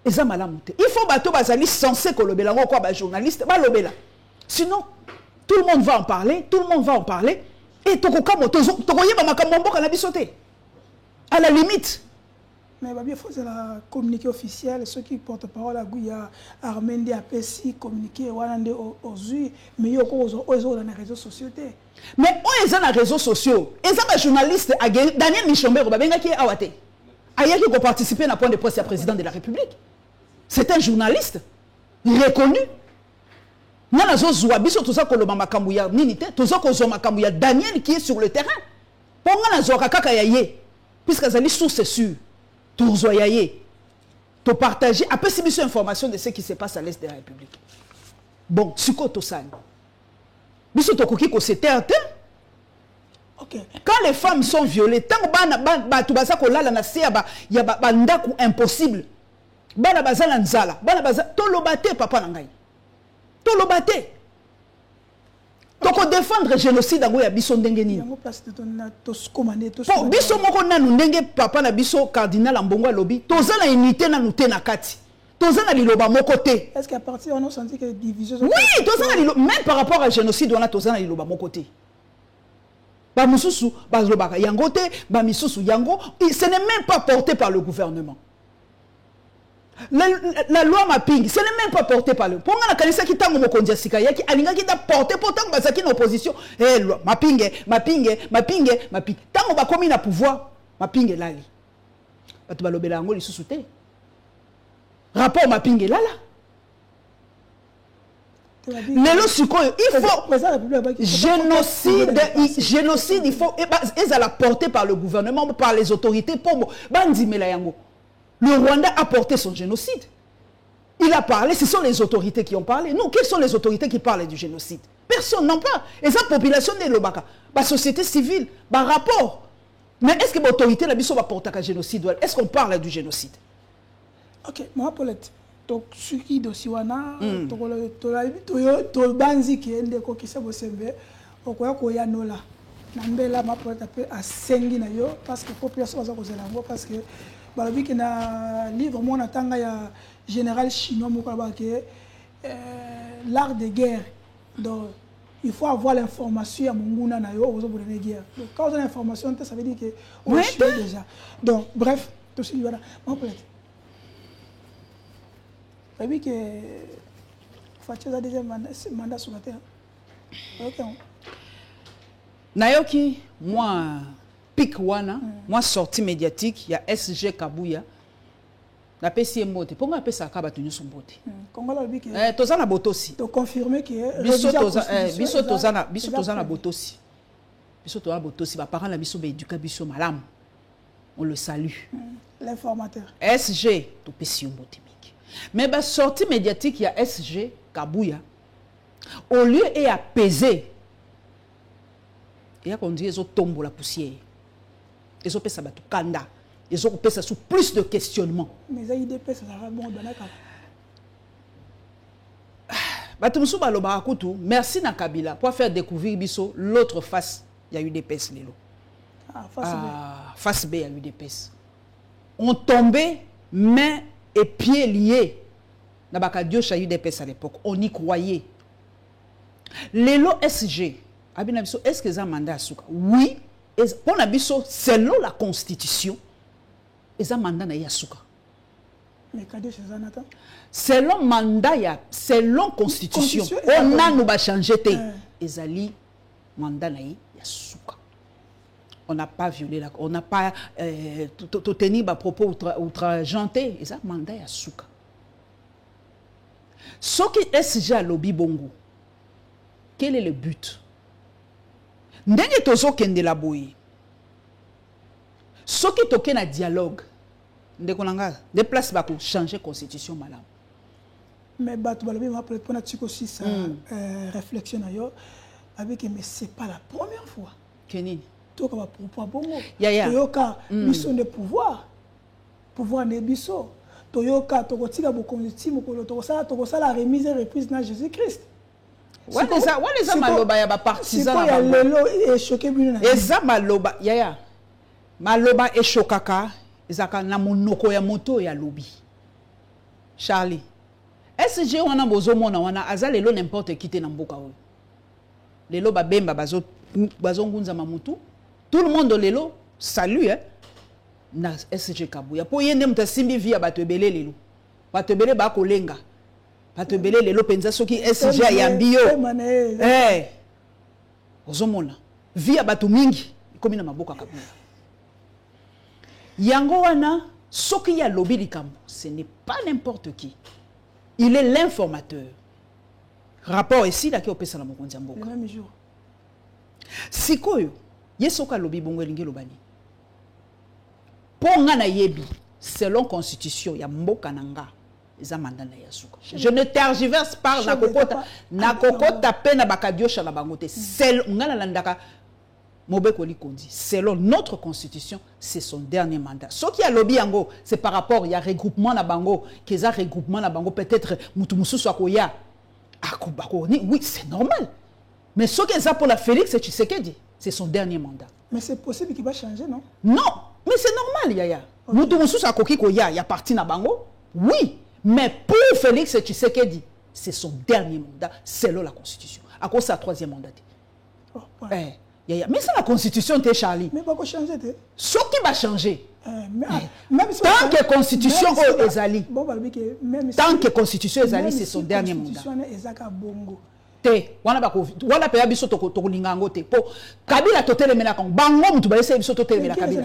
Eza malamuté. Il faut bato bazali censé ko lobela ko ba journaliste ba lobela. Sinon tout le monde va en parler, et tokoka moto tokoyeba makambo mboka na bisoté. À la limite. Mais il faut la communiqué officiel, ceux qui portent parole à Gouya, Armendi, APC, communiqué, Walande, Ozui, mais il y a dans les réseaux sociaux. Mais où est-ce dans les réseaux sociaux? Et ça, un journaliste, Daniel Michombe, qui est Awate. Aïe qui a participé à la point de presse à président de la République. C'est un journaliste reconnu. Nana Zozoua, biso tout ça que le Makamouya, Ninite, tout ça que le Makamouya, Daniel qui est sur le terrain. Pour Nana Zoka Kakayaye, puisque ça les sources sûres. Tourzoyaye, to partager, après si mission information de ce qui se passe à l'est de la République. Bon, suko to san. Biso to koki ko c'était un thème. OK. Quand les femmes sont violées, tant ba to basa ko lala na se ya ba ndaku impossible. Bana bazala nzala, bana bazala to lobate papa nangai. To lobate. Donc on défendre le génocide dans ya biso ndenge nini. Biso moko nanu ndenge papa na biso cardinal Ambongo lobi, toza na unité na nous te na kati. Toza na liloba moko te. Est-ce qu'à partir on a senti que division? Oui, toza na liloba même par rapport à génocide on a toza na liloba moko te. Ba mususu ba lobaka yango te, ba misusu yango, ce n'est même pas porté par le gouvernement. La loi mapping, ce n'est même pas porté par le. Pour nga na kanisa ki tango mokonzi sika yaki alinga ki ta porté pour tango bazaki na opposition. Eh loi mapping. Tango ba komi na pouvoir, mapping lali. Batu ba lobela ngo lisusu te. Rapport mapping lala. Lelo sikoyo, il faut génocide, il faut et la portée par le gouvernement, par les autorités pour bandimela yango. Le Rwanda a porté son génocide. Il a parlé, ce sont les autorités qui ont parlé. Non, quelles sont les autorités qui parlent du génocide? Personne n'en parle. Et ça, population de l'Obaka, la société civile, par rapport. Mais est-ce que l'autorité va porter un génocide? Est-ce qu'on parle du génocide? Ok, moi, Paulette, donc, ce qui est aussi, to banzi qui est ndeko qui s'est bossé, okoya koya nola. Nambela ma Paulette a sengi na yo parce que population va causer lango parce que balobi que na livre mon atanga ya général chinois moko ba que l'art de guerre. Donc il faut avoir l'information à munguna na yo ozo pour la guerre. Donc quand on a l'information ça veut dire que on est déjà. Donc bref, tout ce voilà. Ma Paulette. Balobi que Fatou a deuxième mandat sur la terre. Nayoki, moi, pic wana, moi sortie médiatique, il y a SG Kabuya. La PCM moté. Pourquoi on appelle ça Kabatunu son boté? Tozana botosi. Tu confirmes que biso tozana botosi. Biso tozana botosi. Ba parents la biso ba éduquer biso malam. On le salue. L'informateur. SG to PCM moté. Mais ba sortie médiatique il y a SG Kabuya. Au lieu et apaiser. Et qu'on dit ils ont tombé la poussière. Ils ont fait ça batu kanda. Ils ont fait ça sous plus de questionnements. Mais ça IDP ça sera bon dans la Batumsu baloba kutu, merci na Kabila pour faire découvrir biso l'autre face. Il y a eu des pèses lelo. Face B il y a eu des pèses. On tombait mains et pieds liés. Na bakadio il y a eu des pèses à l'époque. On y croyait. Lelo SG abina biso est-ce que ça mandat asuka? Oui, pour na biso selon la constitution. Eza mandat na yasuka. Mais kadé chez Zanata. Selon mandat ya, selon constitution, on a nous ba changer té. Ezali mandat na yasuka. On n'a pas violé la, on n'a pas tenu ba propos outrageantés. Eza mandat yasuka. Ce qui est déjà lobby bongo. Quel est le but? Ndenge tozo kende la boye. Ce qui toke na dialogue. Des places pour changer la constitution madame. Mais pour aussi ça réflexion avec mais c'est pas la première fois. Kenini. Tout comme pour bongo. Toyoka mission de pouvoir ne biso. Toyoka tokotika bokonzi mokolo tokosala la remise et reprise na Jésus-Christ. Ouais les maloba ya ba partisans ya lelo et choqué bino. Eza maloba yaya. Maloba e chokaka. Ezaka na monoko ya moto ya lobby. Charlie. SG wana bozo mona wana azalelo n'importe qui te na mboka o. Lelo ba bemba bazo ngunza mamutu. Tout le monde lelo salue na SG Kabuya. Po yende mtasimbi via bato ebele lelo. Bato ebele ba kolenga. Bato ebele lelo penza soki SG ayambi yo. Bozo mona via bato mingi komi na maboka Kabuya. Yango wana, ce qui y a lobby likambo, ce n'est pas n'importe qui. Il est l'informateur. Rapport ici, là, qui opère ça la mokonzi mboka. Le même jour. Sikoyo, yesoka lobby bongo lingi lobani. Ponga na yebi, selon constitution, ya mboka nanga, eza mandana yasuka. Je ne tergiverse pas na kokota pe na bakadiosha na bangote. Sel ngala landaka. Selon notre constitution, c'est son dernier mandat. Ce qui a lobby yango, c'est par rapport il y a regroupement na bango, qu'ils a regroupement na bango peut-être mutumusu sokoya. Oui, c'est normal. Mais ce qui est ça pour la Félix Tshisekedi, c'est son dernier mandat. Mais c'est possible qu'il va changer, non? Non, mais c'est normal yaya. Mutumusu sokoki koya, il y a parti na bango. Oui, mais pour Félix Tshisekedi, c'est son dernier mandat selon la constitution. À cause de sa troisième mandat. Mais c'est la constitution, t'es Charlie. Mais pas changer. Ce qui va changer. Tant que constitution est Ezali. Tant que constitution est Ezali, c'est son dernier mandat. Te, wana pe biso to lingango te. Po Kabila to telemela kon bango mutu ba ese biso to telemela Kabila.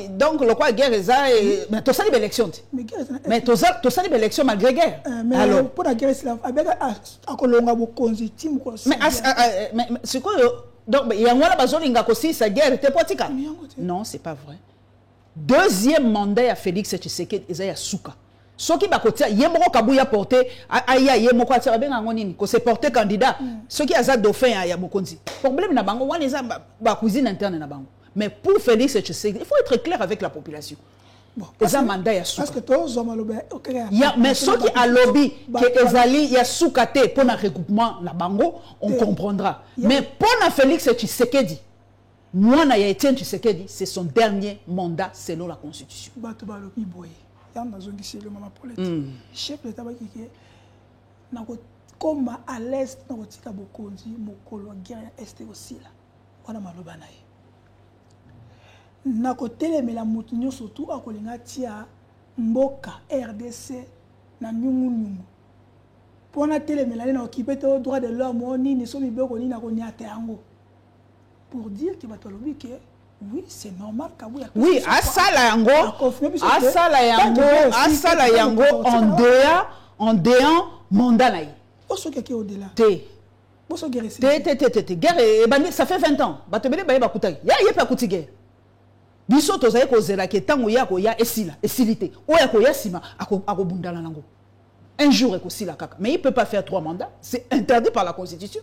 Donc le quoi guerre ça mais to sali élection. Mais to sali élection malgré guerre. Alors pour la guerre c'est avec akolonga bokonzi tim ko. Mais c'est quoi donc il y a moi la bazolinga ko si sa guerre te potika. Non, c'est pas vrai. Deuxième mandat à Félix Tshisekedi ezaya suka. Soki bakotia yemoko Kabuya porté aya yemoko atia benga ngonini ko se porter candidat. Soki aza dauphin ya bokonzi. Problème na bango wana eza ba cuisine interne na bango. Mais pour Félix Tshisekedi, il faut être clair avec la population. Eza mandat ya suka. Parce que tous hommes lobby. Mais ceux qui a lobby que ezali ya suka te pour na regroupement na bango, on comprendra. Mais pour na Félix Tshisekedi, moi na ya Etienne Tshisekedi, c'est son dernier mandat selon la constitution. Bato ba lobby boy. Yanda zongisi le mama Paulette. Chef de tabac qui na ko comme à l'est na ko tika bokonzi mokolo guerre est aussi là. Wana maloba na ye. Na kotelemela mutu nyonso tu akolinga tia mboka RDC na nyungu pour la télé mais là occupé au droit de l'homme on ni somi beko ni na ko nyate yango pour dire que batolobi que oui c'est normal Kabuya oui asala yango en déant mandat là oso qui au-delà oso guerre guerre ça fait 20 ans batobele ba bakutaki ya yepa kuti guerre biso tozaye kozela ke tango ya ko ya esilité oya ko ya sima akobundala nango un jour ekosila kaka mais il peut pas faire 3 mandats c'est interdit par la constitution.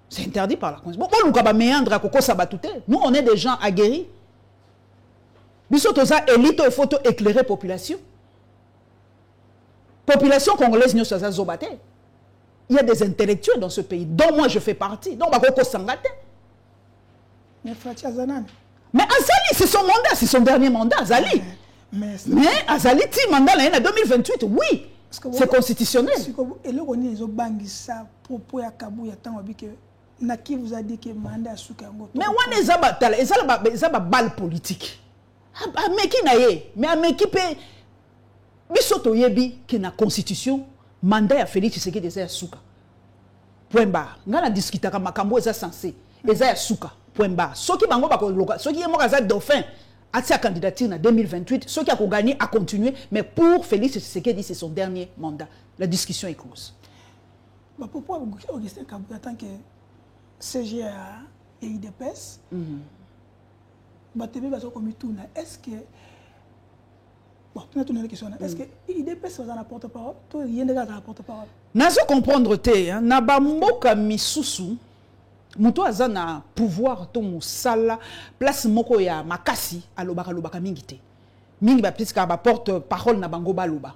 C'est interdit par la Constitution. Bon, nous avons méandre à Koko Sabatouté. Nous, on est des gens aguerris. Biso toza élite, il faut éclairer population. Population congolaise, nous sommes zobate. Il y a des intellectuels dans ce pays, dont moi je fais partie. Donc, Koko Sangate. Mais Fati Azanan. Mais Azali, c'est son mandat, c'est son dernier mandat, Azali. Mais Azali, ti mandat l'année 2028, oui. C'est constitutionnel. Et là, on est les Bangissa, propos à Kabuya, tant que Naki vous a dit que mandat Soukango. Mais on est zabatala, ezaba balle politique. Mais qui naie, mais qui peut bisoto yebi que na constitution mandat ya Félix Tshisekedi eza ya suka. Point barre. Ngana discuter ka makambo eza censé. Eza ya suka. Point barre. Soki bango ba ko loka, soki yemo kaza dauphin à sa candidature en 2028, ceux qui ont gagné à continuer, mais pour Félix Tshisekedi, c'est son dernier mandat. La discussion est close. Pourquoi Augustin Kabuya, en tant que CGA et IDPS, est-ce que... Bon, tu as tourné la question. Est-ce que IDPS est en porte-parole? Toi, il y a des gars dans la porte-parole. Nazo comprendre, Naba Mboka Misusu, muto aza na pouvoir to musala place moko ya makasi alobaka mingi te mingi ba piska ba porte parole na bango baloba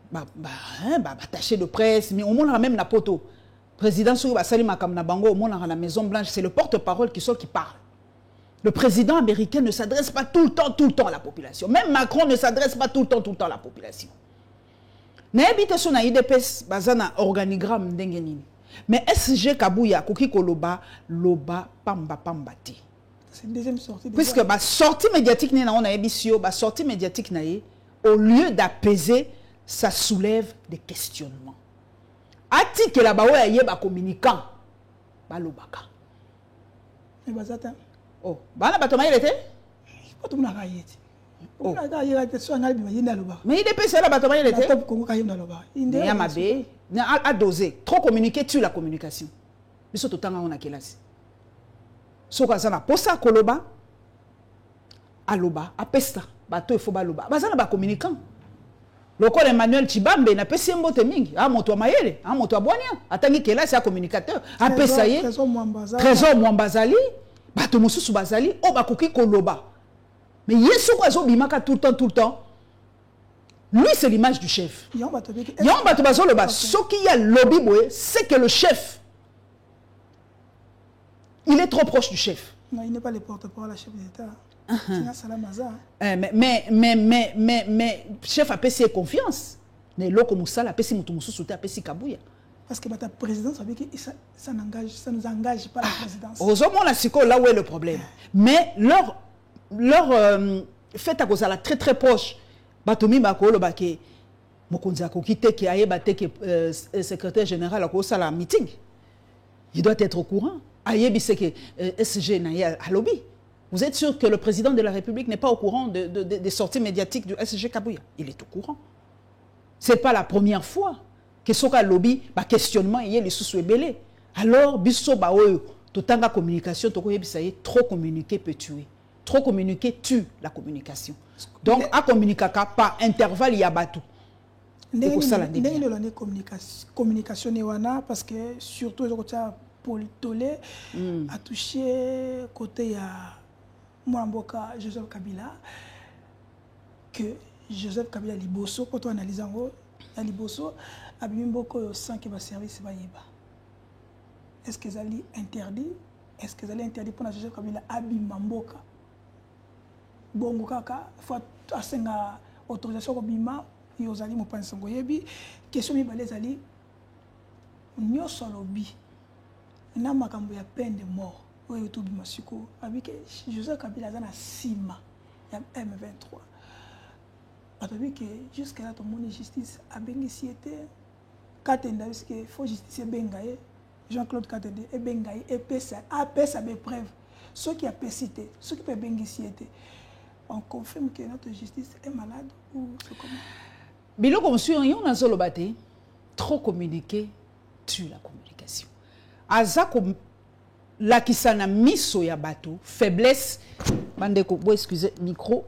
ba attaché de presse mais au monde même na poto président soki ba sali makam na bango au monde na Maison Blanche c'est le porte-parole qui parle. Le président américain ne s'adresse pas tout le temps à la population. Même Macron ne s'adresse pas tout le temps à la population. Na ebite so na IDPS bazana organigramme ndenge nini. Mais SG Kabuya, Koki Koloba, Loba, Pamba Pambati. C'est une deuxième sortie. Puisque la sortie médiatique, sortie médiatique, au lieu d'apaiser, ça soulève des questionnements. Ati que la baoua y est communicant, balobaka. Mais bazata. Oh, bana batoma il était? Pas tout le monde a gagné. Mais il est là, batoma il était? Il y a ma bé. À doser. Trop communiquer, tue la communication. Mais surtout, tant qu'on a quelle âge. So kazana posa koloba, aloba, apesta, bato il faut baloba. Bazana ba communicant. Le corps Emmanuel Chibambe n'a pas si mbote mingi. Ah moto maele, ah moto abonia. Atangi kela c'est un communicateur. Apesa ye. Trésor Mwambazali, bato mususu bazali, o bakoki koloba. Mais yesu kwa zo bimaka tout le temps. Lui, c'est l'image du chef. Ce qui a lobby, c'est que le chef, il est trop proche du chef. Non, il n'est pas le porte-parole à chef d'État. Mais, chef a payé confiance. Mais l'autre Moussala a payé Kabuya. Parce que la présidence, ça ne nous engage pas la présidence. Heureusement, là où est le problème. Mais leur fait à cause de la très très proche. Batomi bakolo bake mokonzi akokite ki ayeba te ke secrétaire général akosa la meeting. Il doit être au courant. Ayebi c'est que SG na ya alobi. Vous êtes sûr que le président de la République n'est pas au courant des sorties médiatiques du SG Kabuya? Il est au courant. C'est pas la première fois que soka lobby ba questionnement yé les sous belé. Alors biso ba oyo totanga communication toko yebisa ye trop communiquer peut tuer. Trop communiquer tue la communication. Donc, à communiquer par intervalle, il y a bateau. Communication parce que surtout Paul Tolé a touché côté à Mwamboka Joseph Kabila que Joseph Kabila liboso quand on analyse en gros liboso a bien beaucoup sans que va service va yeba. Est-ce que ça est interdit? Est-ce que ça est interdit pour Joseph Kabila abimamboka? Bongo kaka faut asenga autorisation kobima yozali mopanzi ngoyebi question mibale zali nyoso lobi na makambo ya peine de mort oyo to bima siko abike Joseph Kabila zana sima ya M23 abike jusqu'à là ton monde justice a bénéficié Katenda, parce qu'il faut justifier Bengaye, Jean-Claude Katenda, et Bengaye, et Pessa, Pessa des preuves. Ceux qui ont cité, ceux qui peuvent Bengaïcité, on confirme que notre justice est malade ou c'est comment? Bilo comme si on a solo batté, trop communiqué, tue la communication. Azako la kisana miso ya bateau, faiblesse, bandeko, excusez, micro.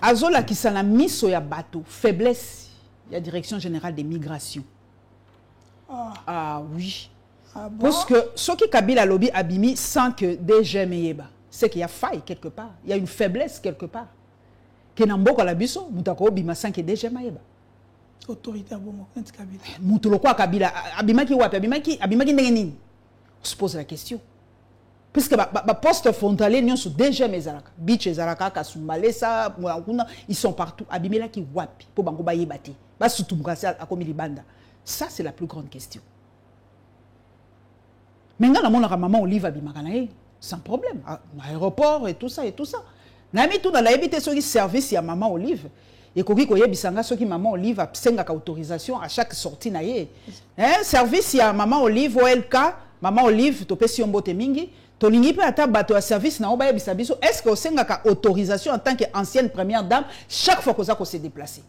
Azo la kisana miso ya bateau, faiblesse. Il y a Direction Générale des Migrations. Ah oui. Ah bon? Parce que ce qui Kabila lobby abimi sans que DG Meyeba, c'est qu'il y a faille quelque part. Il y a une faiblesse quelque part. Que Namboka la biso, mutako bima sans que DG Meyeba. Autorité bon, Kabila. Mutuloko Kabila, abimaki wapi, abimaki ndengenini. On se pose la question. Puisque poste frontalier nyon sur DG Mezaraka, Beach Ezaraka, Kasumbalesa, ils sont partout. Abimela ki wapi, pour bango ba yebati. Ba sutumukasa akomi banda. Ça c'est la plus grande question. Maintenant la mona maman Olive abimaka na sans problème, à l'aéroport et tout ça et tout ça. Nami tout dans la yebite soki service ya maman Olive. Et koki koyebisanga soki maman Olive absenga ka autorisation à chaque sortie na ye. Service ya maman Olive OLK, maman Olive topesi yombote mingi. Tolingi pe ata bato à service na oba yebisa biso. Est-ce que osenga ka autorisation en tant qu'ancienne première dame chaque fois qu'on se déplacer?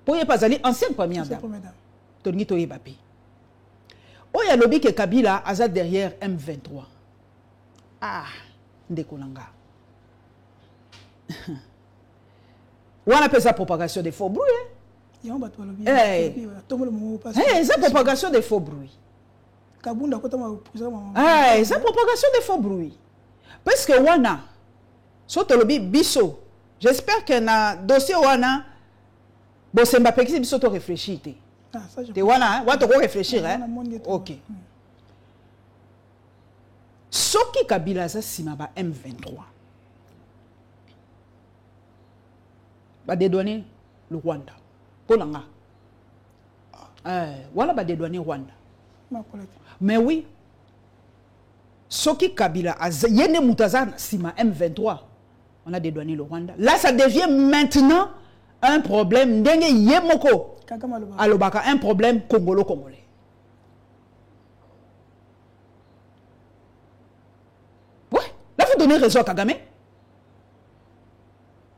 Pour y pas aller ancienne première dame. Tolingi to yebapi. Oya lobi ke Kabila aza derrière M23. Ah, ndekolanga. On appelle ça propagation des faux bruits. C'est propagation des faux bruits. C'est propagation des faux bruits. Parce que wana, soto lobi biso, j'espère que na dossier wana, bon c'est Mbappé qui biso to réfléchir. Te wana, wa to réfléchir hein. OK. Soki Kabila za simaba M23. Ba dédouaner le Rwanda. Polanga. Voilà ba dédouaner Rwanda. Mais oui. Soki Kabila yene mutaza sima M23. On a dédouané le Rwanda. Là ça devient maintenant un problème ndenge yemoko. Alobaka un problème congolo-congolais. Ouais, là vous donnez raison à Kagame.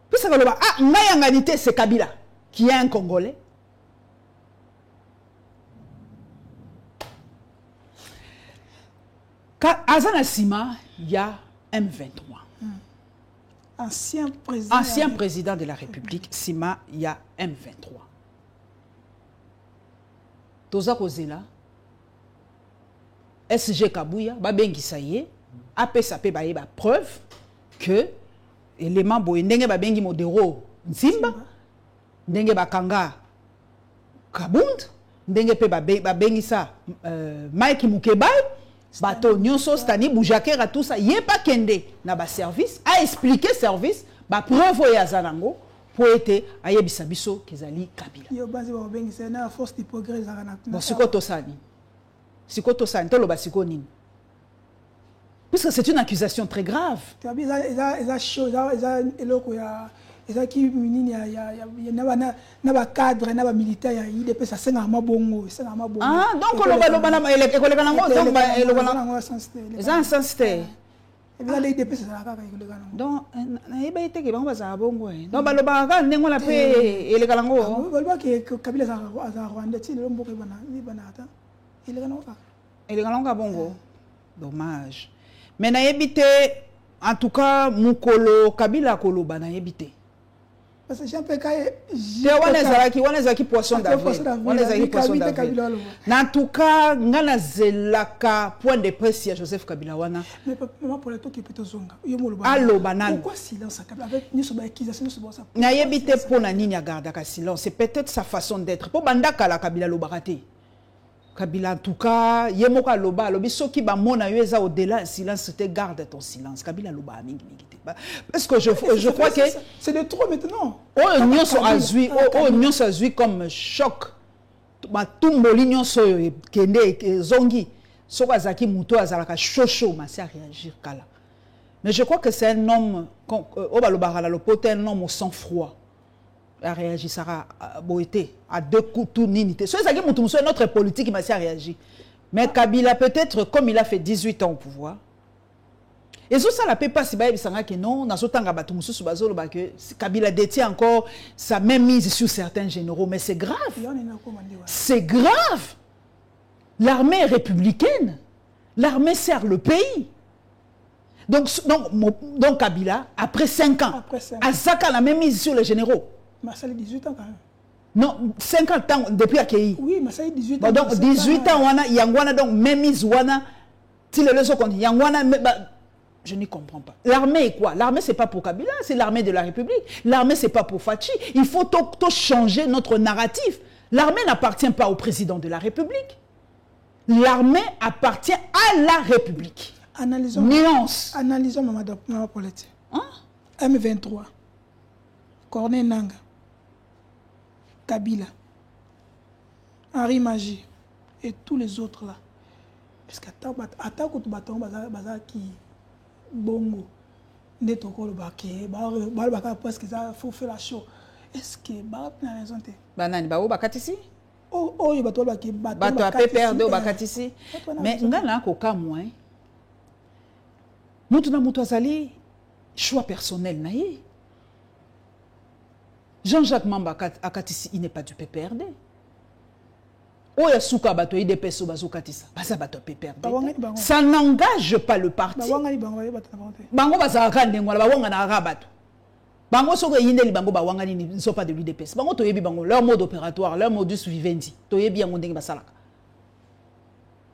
Puis ça va le ah, Nayanganité c'est Kabila qui est un Congolais. Azana Sima, il y a M23. Ancien président de la République, Sima, il y a M23. Toza Kozela, SG Kabouya, Babengi Saye, APSAP Baye ba preuve que élément boye ndenge Babengi Modero Nzimba, ndenge Bakanga Kabund, ndenge pe Babengi sa Mike Mukebai, bato nyonso stani Boujakera tout ça, yé pas kende na ba service, a expliqué service, ba preuve ya zanango. Pour être ayebisa biso kezali Kabila. Yo bazi ba bengi c'est na force du progrès za na. Bon sikoto sani to lo basiko nini. Puisque c'est une accusation très grave. Tu as vu ça chose ça eloko ya eza ki minini ya na ba cadre na ba militaire ya IDP ça senga mabongo. Ah donc lo ba na ekoleka nango donc ba lo ba na eza sensité. Donc, dommage. Mais na yebite, en tout cas, Mukolo, Kabila Koloba na yebite. Parce que Jean-Pierre Wanezaki poisson d'avril. En tout cas, ngana zelaka point de presse à Joseph Kabila wana. Mais pour le temps qui peut zonga. Allo banane. Pourquoi silence avec nous sur accusation sur ça? Na yebite pour na nini garda ka silence, c'est peut-être sa façon d'être. Pour bandaka la Kabila lo barate. Kabila en tout cas, yemoka loba lobi soki ba mona yo eza au-delà silence, c'était garde ton silence. Kabila loba mingi. Parce que je crois que c'est de trop maintenant. Oh nyonso azui comme choc. Ma tumboli nyonso kende zongi. Soka zaki muto azalaka chocho masi à réagir kala. Mais je crois que c'est un homme au balobara le pote un homme au sang-froid. réagissera à deux coups tout n'unité. C'est notre politique qui m'a réagi. Mais Kabila peut-être comme il a fait 18 ans au pouvoir. Et ça la peut pas si que non, Kabila détient encore sa même mise sur certains généraux, mais c'est grave. C'est grave. L'armée est républicaine. L'armée sert le pays. Donc Kabila, après 5 ans, Azaka la même mise sur les généraux. Mais ça fait 18 ans quand même. Non, 50 ans depuis Akei. Oui, mais ça fait 18 ans. Donc 18 ans, Yangwana, donc même mise, si le leçon qu'on dit, Yangwana, je n'y comprends pas. L'armée est quoi? L'armée, ce n'est pas pour Kabila, c'est l'armée de la République. L'armée, ce n'est pas pour Fachi. Il faut tout changer notre narratif. L'armée n'appartient pas au président de la République. L'armée appartient à la République. Analysons. Nuance. Analysons, Maman Paulette. M23. Corneille Nanga. Kabila. Henri Magie. Et tous les autres là. Parce qu'attends, qui bongo. Netoko le baké. Parce que ça faut faire la show. Est-ce que Barak n'a raison? Banani, Bao Bakatisi? Oh, il va te dire bato a PPRD au Bakatisi. Mais ngana koka moi. Mutuna Mutazali, choix personnel naïe. Jean-Jacques Mamba Akatisi, il n'est pas du PPRD. Oyasuka bato IDPS au bazo Katisa. Basa bato PPRD. Ça n'engage pas le parti. Bango bazaka ndengwa bawanga na rabato. Bango soko yindeli bango bawanga ni ne sont pas de l'UDPS. Bango toyebi bango leur mode opératoire, leur modus vivendi. Toyebi yango ndenge basalaka.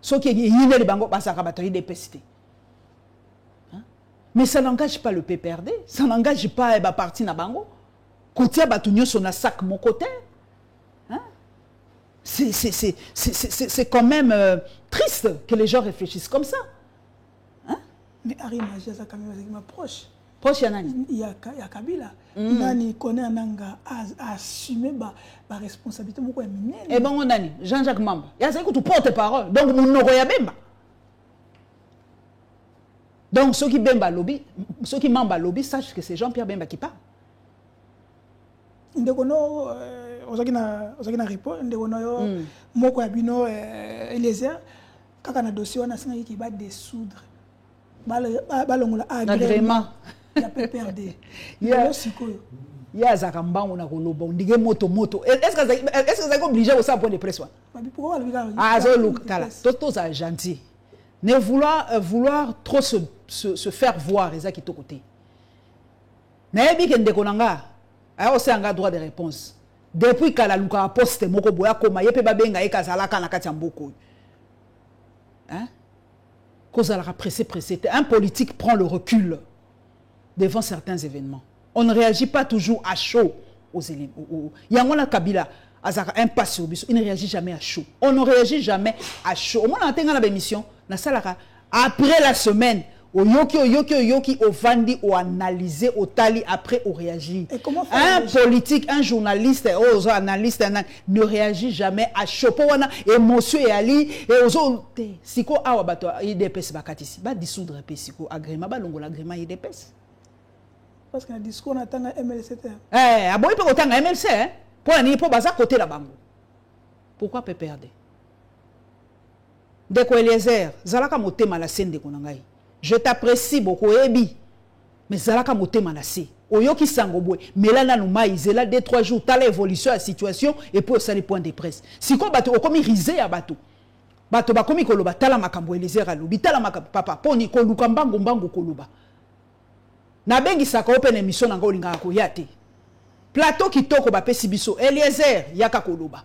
Soko yindeli bango basaka bato IDPS. Mais ça n'engage pas le PPRD, ça n'engage pas le parti na bango. Côté batunyo son a sac mon côté. C'est quand même triste que les gens réfléchissent comme ça. Mais Henri Magie, ça quand même proche. Proche Yanani. Il y a Kabila. Nani connaît Nanga à assumer la responsabilité. Eh ben on Nani, Jean-Jacques Mamba. Il y a ça que tu porte-parole. Donc mon Noroya Bemba. Donc ceux qui Bemba lobby, ceux qui Mamba lobby sachent que c'est Jean-Pierre Bemba qui parle. Ndekono ozakina report ndekono yo moko abino Eliezer kaka na dossier wana singa ki ba dissoudre balongola agrément ya PPRD ya sikoyo ya zaka mbango na koloba ndige moto est-ce que ça est obligé au ça point de presse wa zo look kala toto ça gentil ne vouloir trop se faire voir eza ki to côté na ebi ke ndekonanga a aussi un droit de réponse. Depuis qu'elle a luka poste moko boya koma yepe babenga ekazalaka na kati ya mboko. Hein? Cause à la pressé. Un politique prend le recul devant certains événements. On ne réagit pas toujours à chaud aux éléments. Yangona Kabila azaka impasse au biso, il ne réagit jamais à chaud. On ne réagit jamais à chaud. Au moins on a la émission na salaka après la semaine au yoki au vandi au analysé au tali après au réagit. Un politique, un journaliste, un analyste ne réagit jamais à chaud. Et monsieur et Ali et aux autres siko awa bato IDPS bakatisi ba dissoudre pe siko agrément ba longo l'agrément IDPS. Parce que le discours on attend MLC. Aboy pe otanga MLC hein. Pour ni po baza côté la bango. Pourquoi PPRD? Deko Eliezer, zalaka motema la scène de konangai. Je t'apprécie beaucoup, Ebi. Mais Zalaka moté manasé. Oyoki sangobwe. Mais là, nous maïzela 2-3 jours. T'as l'évolution de la situation et puis ça les points de presse. Si quoi bateau, comme il risait à bateau. Bateau, bah, comme il koloba, t'as la makambo, Eliezer à l'obi, t'as la makambo, papa, poni, kolukambang, gombango, koloba. Nabengi saka open émission n'anga olinga akoyate. Plateau qui toko ba pesibiso, Eliezer, yaka koloba.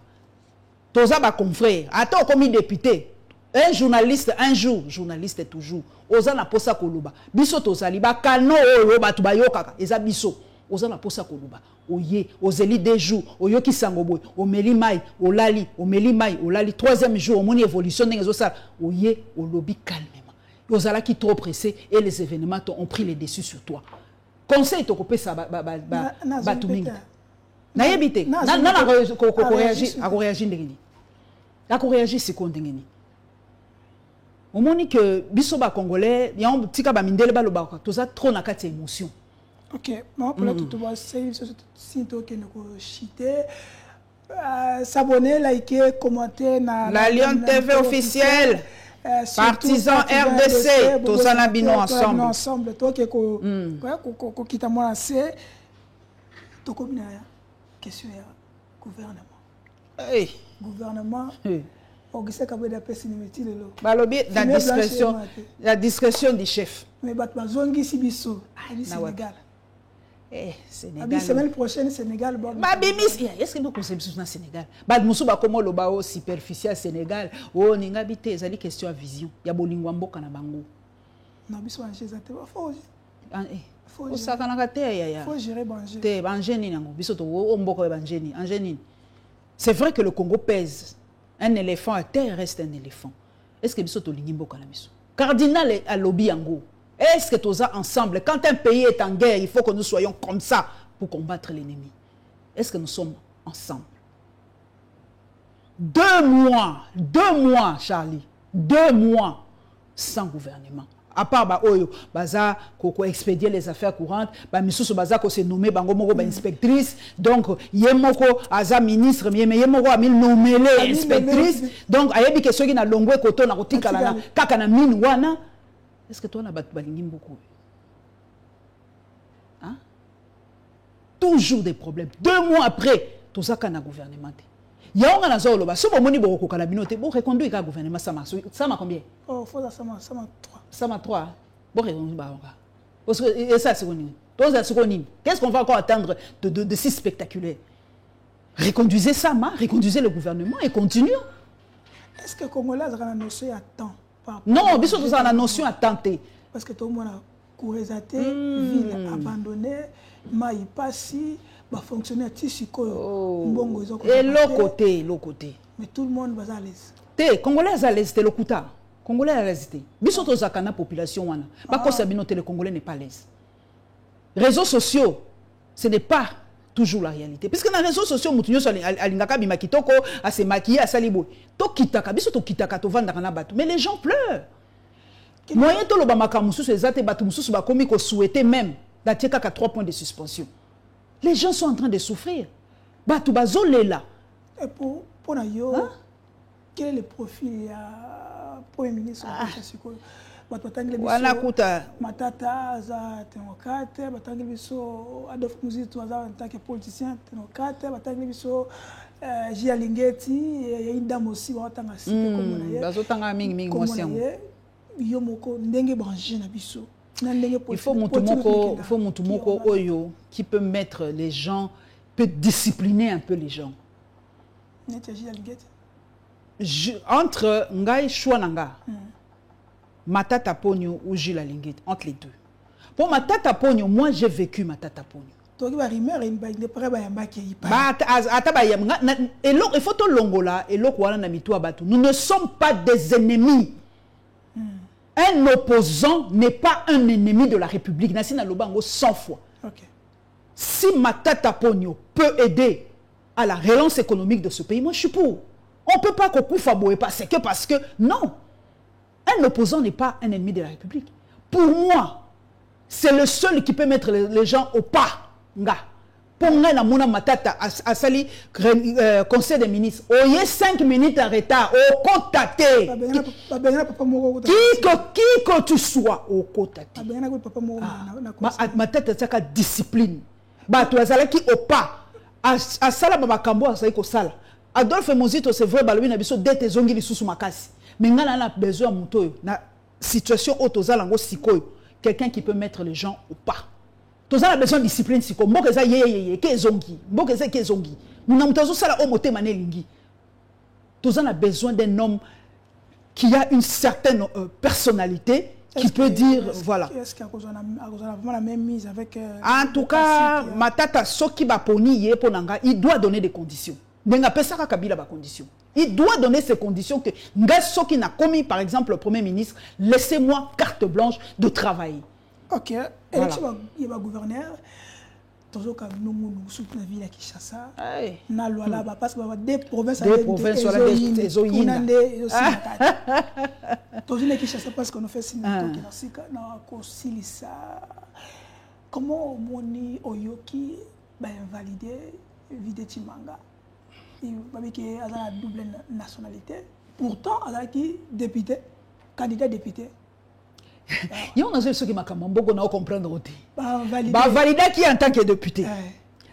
Toza ba confrère. Attends, comme député. Un journaliste, un jour, journaliste est toujours. Ozana posa koluba. Biso tozali ba kano oyo batu bayokaka. Eza biso. Ozana posa koluba. Oye, ozeli des jours. Oyoki sangoboy. Omeli mai, olali, omeli mai, olali. Troisième jour, omoni évolution n'engezo ça. Oye, olobi calmement. Ozala qui trop pressé et les événements ont pris les dessus sur toi. Conseil to kopé ça batuminga. Na yebite. Na ko réagir ndengeni. La ko réagir c'est ko ndengeni. On moni que biso ba congolais, yon tika ba mindele ba loba toza trop na kati émotion. Ok, moi pour tout le monde, c'est s'abonner, liker, commenter la Lyon TV officielle. Partisan RDC, tous en abino ensemble. Ensemble, toi qui ko kita moi c'est to comme question gouvernement. Hey, gouvernement. Augustin Kabila pessimité lelo. Balobi la discrétion du chef. Mais batma zongi sibiso. Sénégal. Sénégal. La semaine prochaine, Sénégal. Est-ce que nous conceptions dans le Sénégal? Bad Moussouba comme le bao superficiel Sénégal. Oh, n'inga bité, ça dit question à vision. Ya bolingwa mboka na bango. Non, biso anje zate. Faut ça kana te ya. Faut gérer banje. Te banje ni nango. Biso to o mboka banje ni. Anje ni. C'est vrai que le Congo pèse. Un éléphant à terre reste un éléphant. Est-ce que biso to lingi mboka na biso? Cardinal à lobby yango. Est-ce que tous ensemble, quand un pays est en guerre, il faut que nous soyons comme ça pour combattre l'ennemi? Est-ce que nous sommes ensemble? 2 mois, Charlie, 2 mois sans gouvernement. À part Oyo, Baza, Koko expédier les affaires courantes, Missoussou Baza, ko se nommé Bango Moko inspectrice, donc Yemoko, Aza ministre, Yemoko a mis nommé inspectrice, donc Ayebi que ceux qui n'a longwe koto na kotika la kakana min wana. Est-ce que toi, tu as balingi beaucoup? Hein? Toujours des problèmes. 2 mois après, tout ça, quand on a gouvernement. Il y a un an, si on a dit que tu as reconduit le gouvernement, ça m'a combien? Oh, ça m'a 3. Ça m'a 3. Parce que ça, c'est ce qu'est-ce qu'on va encore attendre de si spectaculaire? Reconduisez ça, reconduisez le gouvernement et continuons. Est-ce que les Congolais ont annoncé à temps? Non, biso tout ça la notion à tenter. Parce que tout le monde a courésaté, ville abandonnée, maï passi, va fonctionner à Tissiko. Et l'autre côté. Mais tout le monde va à l'aise. Te Congolais à l'aise, le kuta. Congolais à l'aise. Biso tout ça kana population wana. Ba ko sabinote le Congolais n'est pas à l'aise. Réseaux sociaux, ce n'est pas toujours la réalité. Puisque dans les réseaux sociaux, mutunyo so alingaka bima kitoko, a se maquiller, a salibo. To kitaka, biso to kitaka to vanda kana batu. Mais les gens pleurent. Moyen to lo bamaka mususu ezate batu mususu ba komi ko souhaiter même la tieka ka 3 points de suspension. Les gens sont en train de souffrir. Batu bazolela. Et pour na yo, quel est le profil Premier ministre Matata za tenokate batangi biso Adolphe Muzito za ntake politicien tenokate batangi biso Jia Lingeti ya indamo aussi batanga site comme na ye bazotanga mingi mosi yango yo moko ndenge branché na biso na ndenge il faut mutu moko oyo qui peut mettre les gens, peut discipliner un peu les gens. Jia Lingeti entre ngai Chouananga Matata Pogno ou Gilles Alinguet, entre les deux. Pour Matata Pogno, moi j'ai vécu Matata Pogno. Il faut que Longola et nous ne sommes pas des ennemis. Un opposant n'est pas un ennemi de la République. Nassina Lobango 100 fois. Si Matata Pogno peut aider à la relance économique de ce pays, moi je suis pour. On ne peut pas parce que non. Un opposant n'est pas un ennemi de la République. Pour moi, c'est le seul qui peut mettre les gens au pas. Pour moi, Mouna Matata a sali conseil des ministres. Il y a 5 minutes en retard. Au contacté. Qui que tu sois, au contacté. Matata, c'est la discipline. Tu as qui au pas. À Sala Babakambo, à Saïko Sala. Adolphe Muzito, c'est vrai, Balobi Nabiso, d'être zongi li sous makasi. Mais on a besoin de la situation où quelqu'un qui peut mettre les gens au pas. Nous avons besoin de discipline. Nous avons besoin d'un homme qui a une certaine personnalité, qui peut dire, voilà. Est-ce qu'il y a la même mise avec... En tout cas, Matata Soki Baponi, il doit donner des conditions. Il doit donner ces conditions que Ngasso qui n'a commis, par exemple, le Premier ministre, laissez-moi carte blanche de travailler. Ok. Et il y a un gouverneur, toujours comme nous sommes dans la ville de Kinshasa, na loi là-bas, parce qu'il y a des provinces des Zoyina. Toujours dans Kinshasa, parce qu'on a fait signe Comment Moni Oyoki va invalider Videti Manga? Il va dire qu'il a la double nationalité. Pourtant, il a qui député, candidat député. Il y a ceux qui m'ont comprendre. Valider qui en tant que député.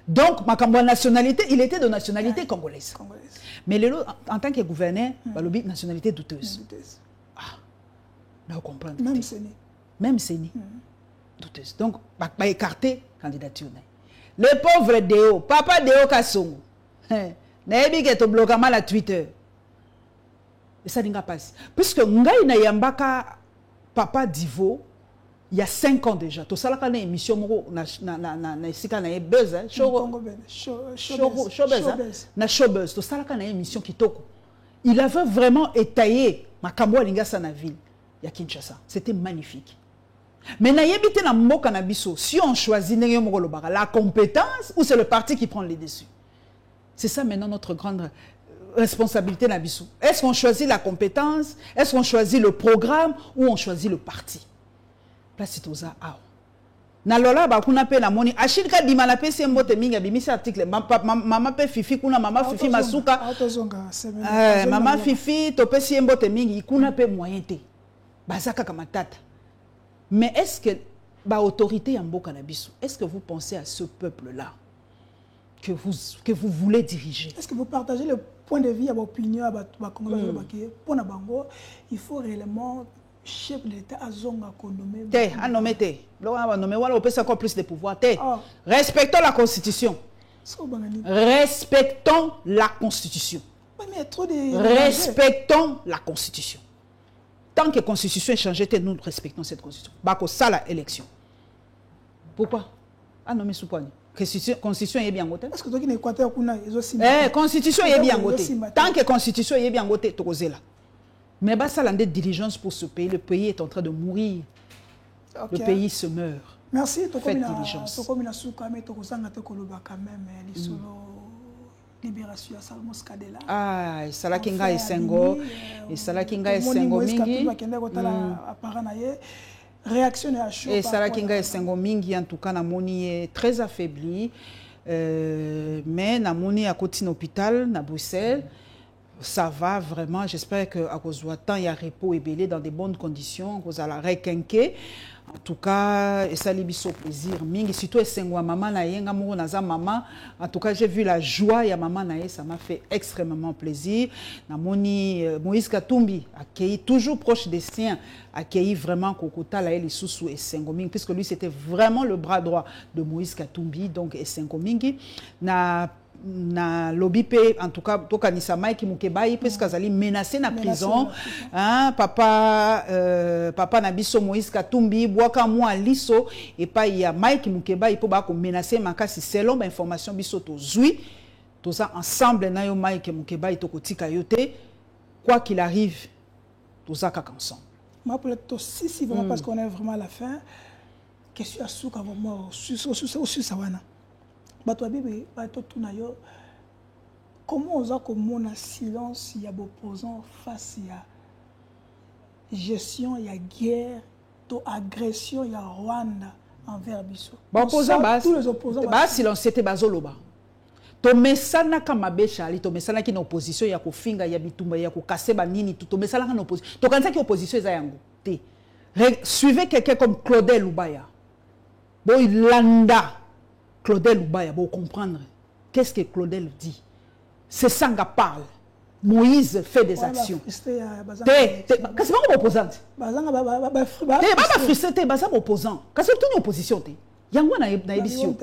Donc, ma nationalité, il était de nationalité congolaise. Mais en tant que gouverneur, il nationalité douteuse. Là, on comprend. Même Séni. Douteuse. Donc, il va écarter la candidature. Le pauvre Déo, papa Déo Kassongo, il a bloqué la Twitter. Et ça n'a pas passé. Puisque Ngai na Yambaka, papa Divo, il y a 5 ans déjà. Tout ça, là, une émission na buzz, showbuzz. Tout ça, là, une émission qui toque. Il avait vraiment étayé ma Kambo Lingasa na ville. Il y a Kinshasa. C'était magnifique. Mais si on choisit la compétence ou c'est le parti qui prend les dessus. C'est ça maintenant notre grande responsabilité. Est-ce qu'on choisit la compétence? Est-ce qu'on choisit le programme ou on choisit le parti? Place c'est aux arts. Nalola ba kuna pe na moni ashirika dima na pe se mbote mingi bimisi article mama pe fifi kuna mama fifi masuka mama fifi to pe se mbote mingi kuna pe moyen te bazaka kama tata. Mais est-ce que l'autorité en Bokanabiso, est-ce que vous pensez à ce peuple-là que vous voulez diriger? Est-ce que vous partagez le point de vue, l'opinion pour Nabango, il faut réellement chef de l'État à Zonga qu'on nomme. À nommer te. On peut encore plus de pouvoir. Respectons la Constitution. Respectons la Constitution. Respectons la Constitution. Tant que la Constitution est changée, nous respectons cette Constitution. Bako ça la élection. Pourquoi? Ah non mais soupani. Constitution est bien votée. Est-ce que toi qui n'Équateur kuna aussi Constitution est bien votée. Tant que Constitution est bien votée, tu causes là. Mais bah ça l'endette diligence pour ce pays. Le pays est en train de mourir. Le pays se meurt. Merci. Faites diligence. Libération à Salmos Kadela. Ah, Sala Kinga et Sengo. Et Sala Kinga et Sengo Mingi. Réaction à chaud. Et Sala Kinga et Sengo Mingi, en tout cas, Namoni est très affaibli. Mais Namoni à côté de l'hôpital, à Bruxelles. Ça va vraiment. J'espère qu'à cause du temps, il y a repos et belé dans de bonnes conditions. À cause de la requinquée. En tout cas, et ça lui fait plaisir. Mingi surtout maman maman. En tout cas, j'ai vu la joie ya maman nae, ça m'a fait extrêmement plaisir. Namoni Moïse Katumbi accueilli toujours proche des siens, accueilli vraiment Kokota la eli Soussou et Sengomingi puisque lui c'était vraiment le bras droit de Moïse Katumbi donc et Sengomingi na lobby en tout cas to kanisa Mike Mukebai parce qu'azali menacé na prison hein papa na biso Moïse Katumbi boaka moi liso et pas il y a Mike Mukebai pour ba ko menacer makasi selon ba information biso to zui to ça ensemble na yo Mike Mukebai to kotika yote quoi qu'il arrive to ça kaka ensemble moi pour être si vraiment parce qu'on est vraiment à la fin question à souka vraiment sur sawana. Comment on a comme un silence, il y a opposants face à gestion, il y a guerre, agression, il y a Rwanda envers Bissau. Tous les opposants. Silence, c'était Bazoloba. To mesana kama beshali, to mesana qui est en opposition, il y a kofinga, il y a bitumba, il y a kokase banini, to mesana en opposition. To kanza qui opposition est yango. Suivez quelqu'un comme Claudel Lubaya. Boy Landa. Claudel Lubaya, vous comprendre. Qu'est-ce que Claudel dit? C'est ça qu'on parle. Moïse fait des actions. Qu'est-ce que c'est pas opposante? Pas frustré, c'est pas opposant. Qu'est-ce que tu es opposition? Il y a une édition.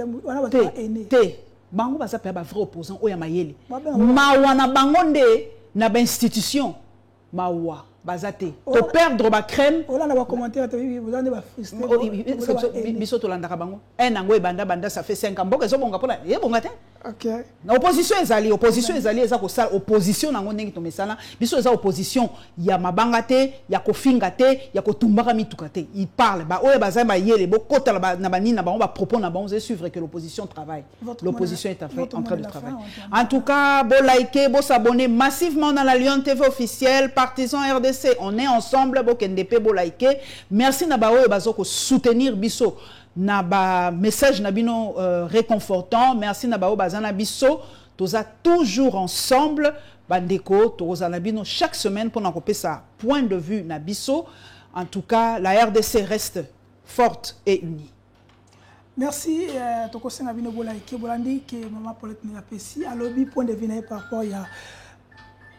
Bango basa pe ba vrai opposant oya mayele. Mawa na bangonde na ba institution. Mawa bazate. To perdre ba crème. Ola na ba commentaire vous en ba frustré. Biso to landaka bango. Nango e banda ça fait 5 ans. Boka zo bonga pona. E bonga te. OK. Na opposition ezali eza ko sala opposition nango ndenge to mesala. Biso eza opposition ya mabanga te, ya kofinga te, ya ko tumbaka mituka te. Il parle ba oya bazai ba yele bokota na banini na bango ba propos na bango c'est suivre que l'opposition travaille. L'opposition est en train de travailler. En tout cas, bo liker, bo s'abonner massivement dans la Lyon TV officielle, partisans RDC, on est ensemble, bo kendepe bo liker. Merci na ba oya bazoko soutenir biso na ba message na bino réconfortant. Merci na ba bazana biso. Toza toujours ensemble. Bandeko, toza na bino chaque semaine pour n'accomplir sa point de vue na biso. En tout cas, la RDC reste forte et unie. Merci. Tokose na bino bola ike bolandi que maman Paulette na pesi. Alors point de vue par rapport ya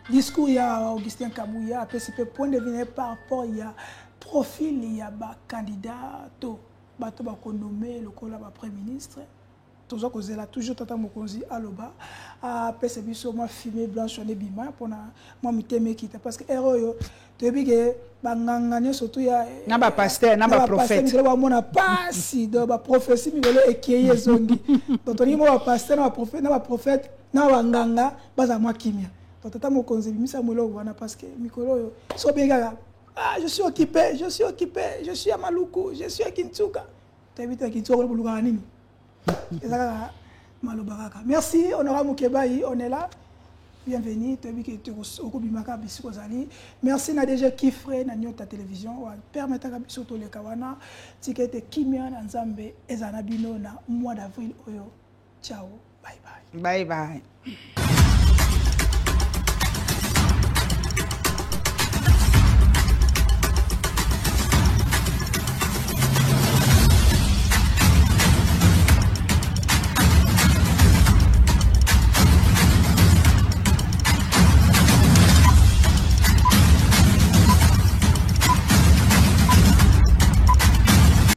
discours ya Augustin Kabouya, PCP point de vue par rapport ya profil ya ba candidat to bato ba nommé le kola ba premier ministre. Tozo kozela toujours tata mokonzi aloba a PCP so moi filmé blanche on bima pona moi miteme kita parce que héros to bige banganganya surtout ya na ba pasteur na ba prophète ba mona pasi do ba prophétie mi vole ekeye zongi donc to ni mo ba pasteur na ba prophète na banganga baza moi kimia donc tata mokonzi bimisa molo wana parce que mikolo yo so bega je suis occupé je suis à Maluku je suis à Kintsuka t'habite à Kintsuka pour luka nini. Merci, Honorable Moukebaï, on est là. Bienvenue. Merci Nadege Kifre, Nanyota Télévision. Permettez à Bisoto le Kawana. Tikete Kimia, Nzambe, Ezanabino, na mois d'avril. Ciao. Bye bye. Bye bye.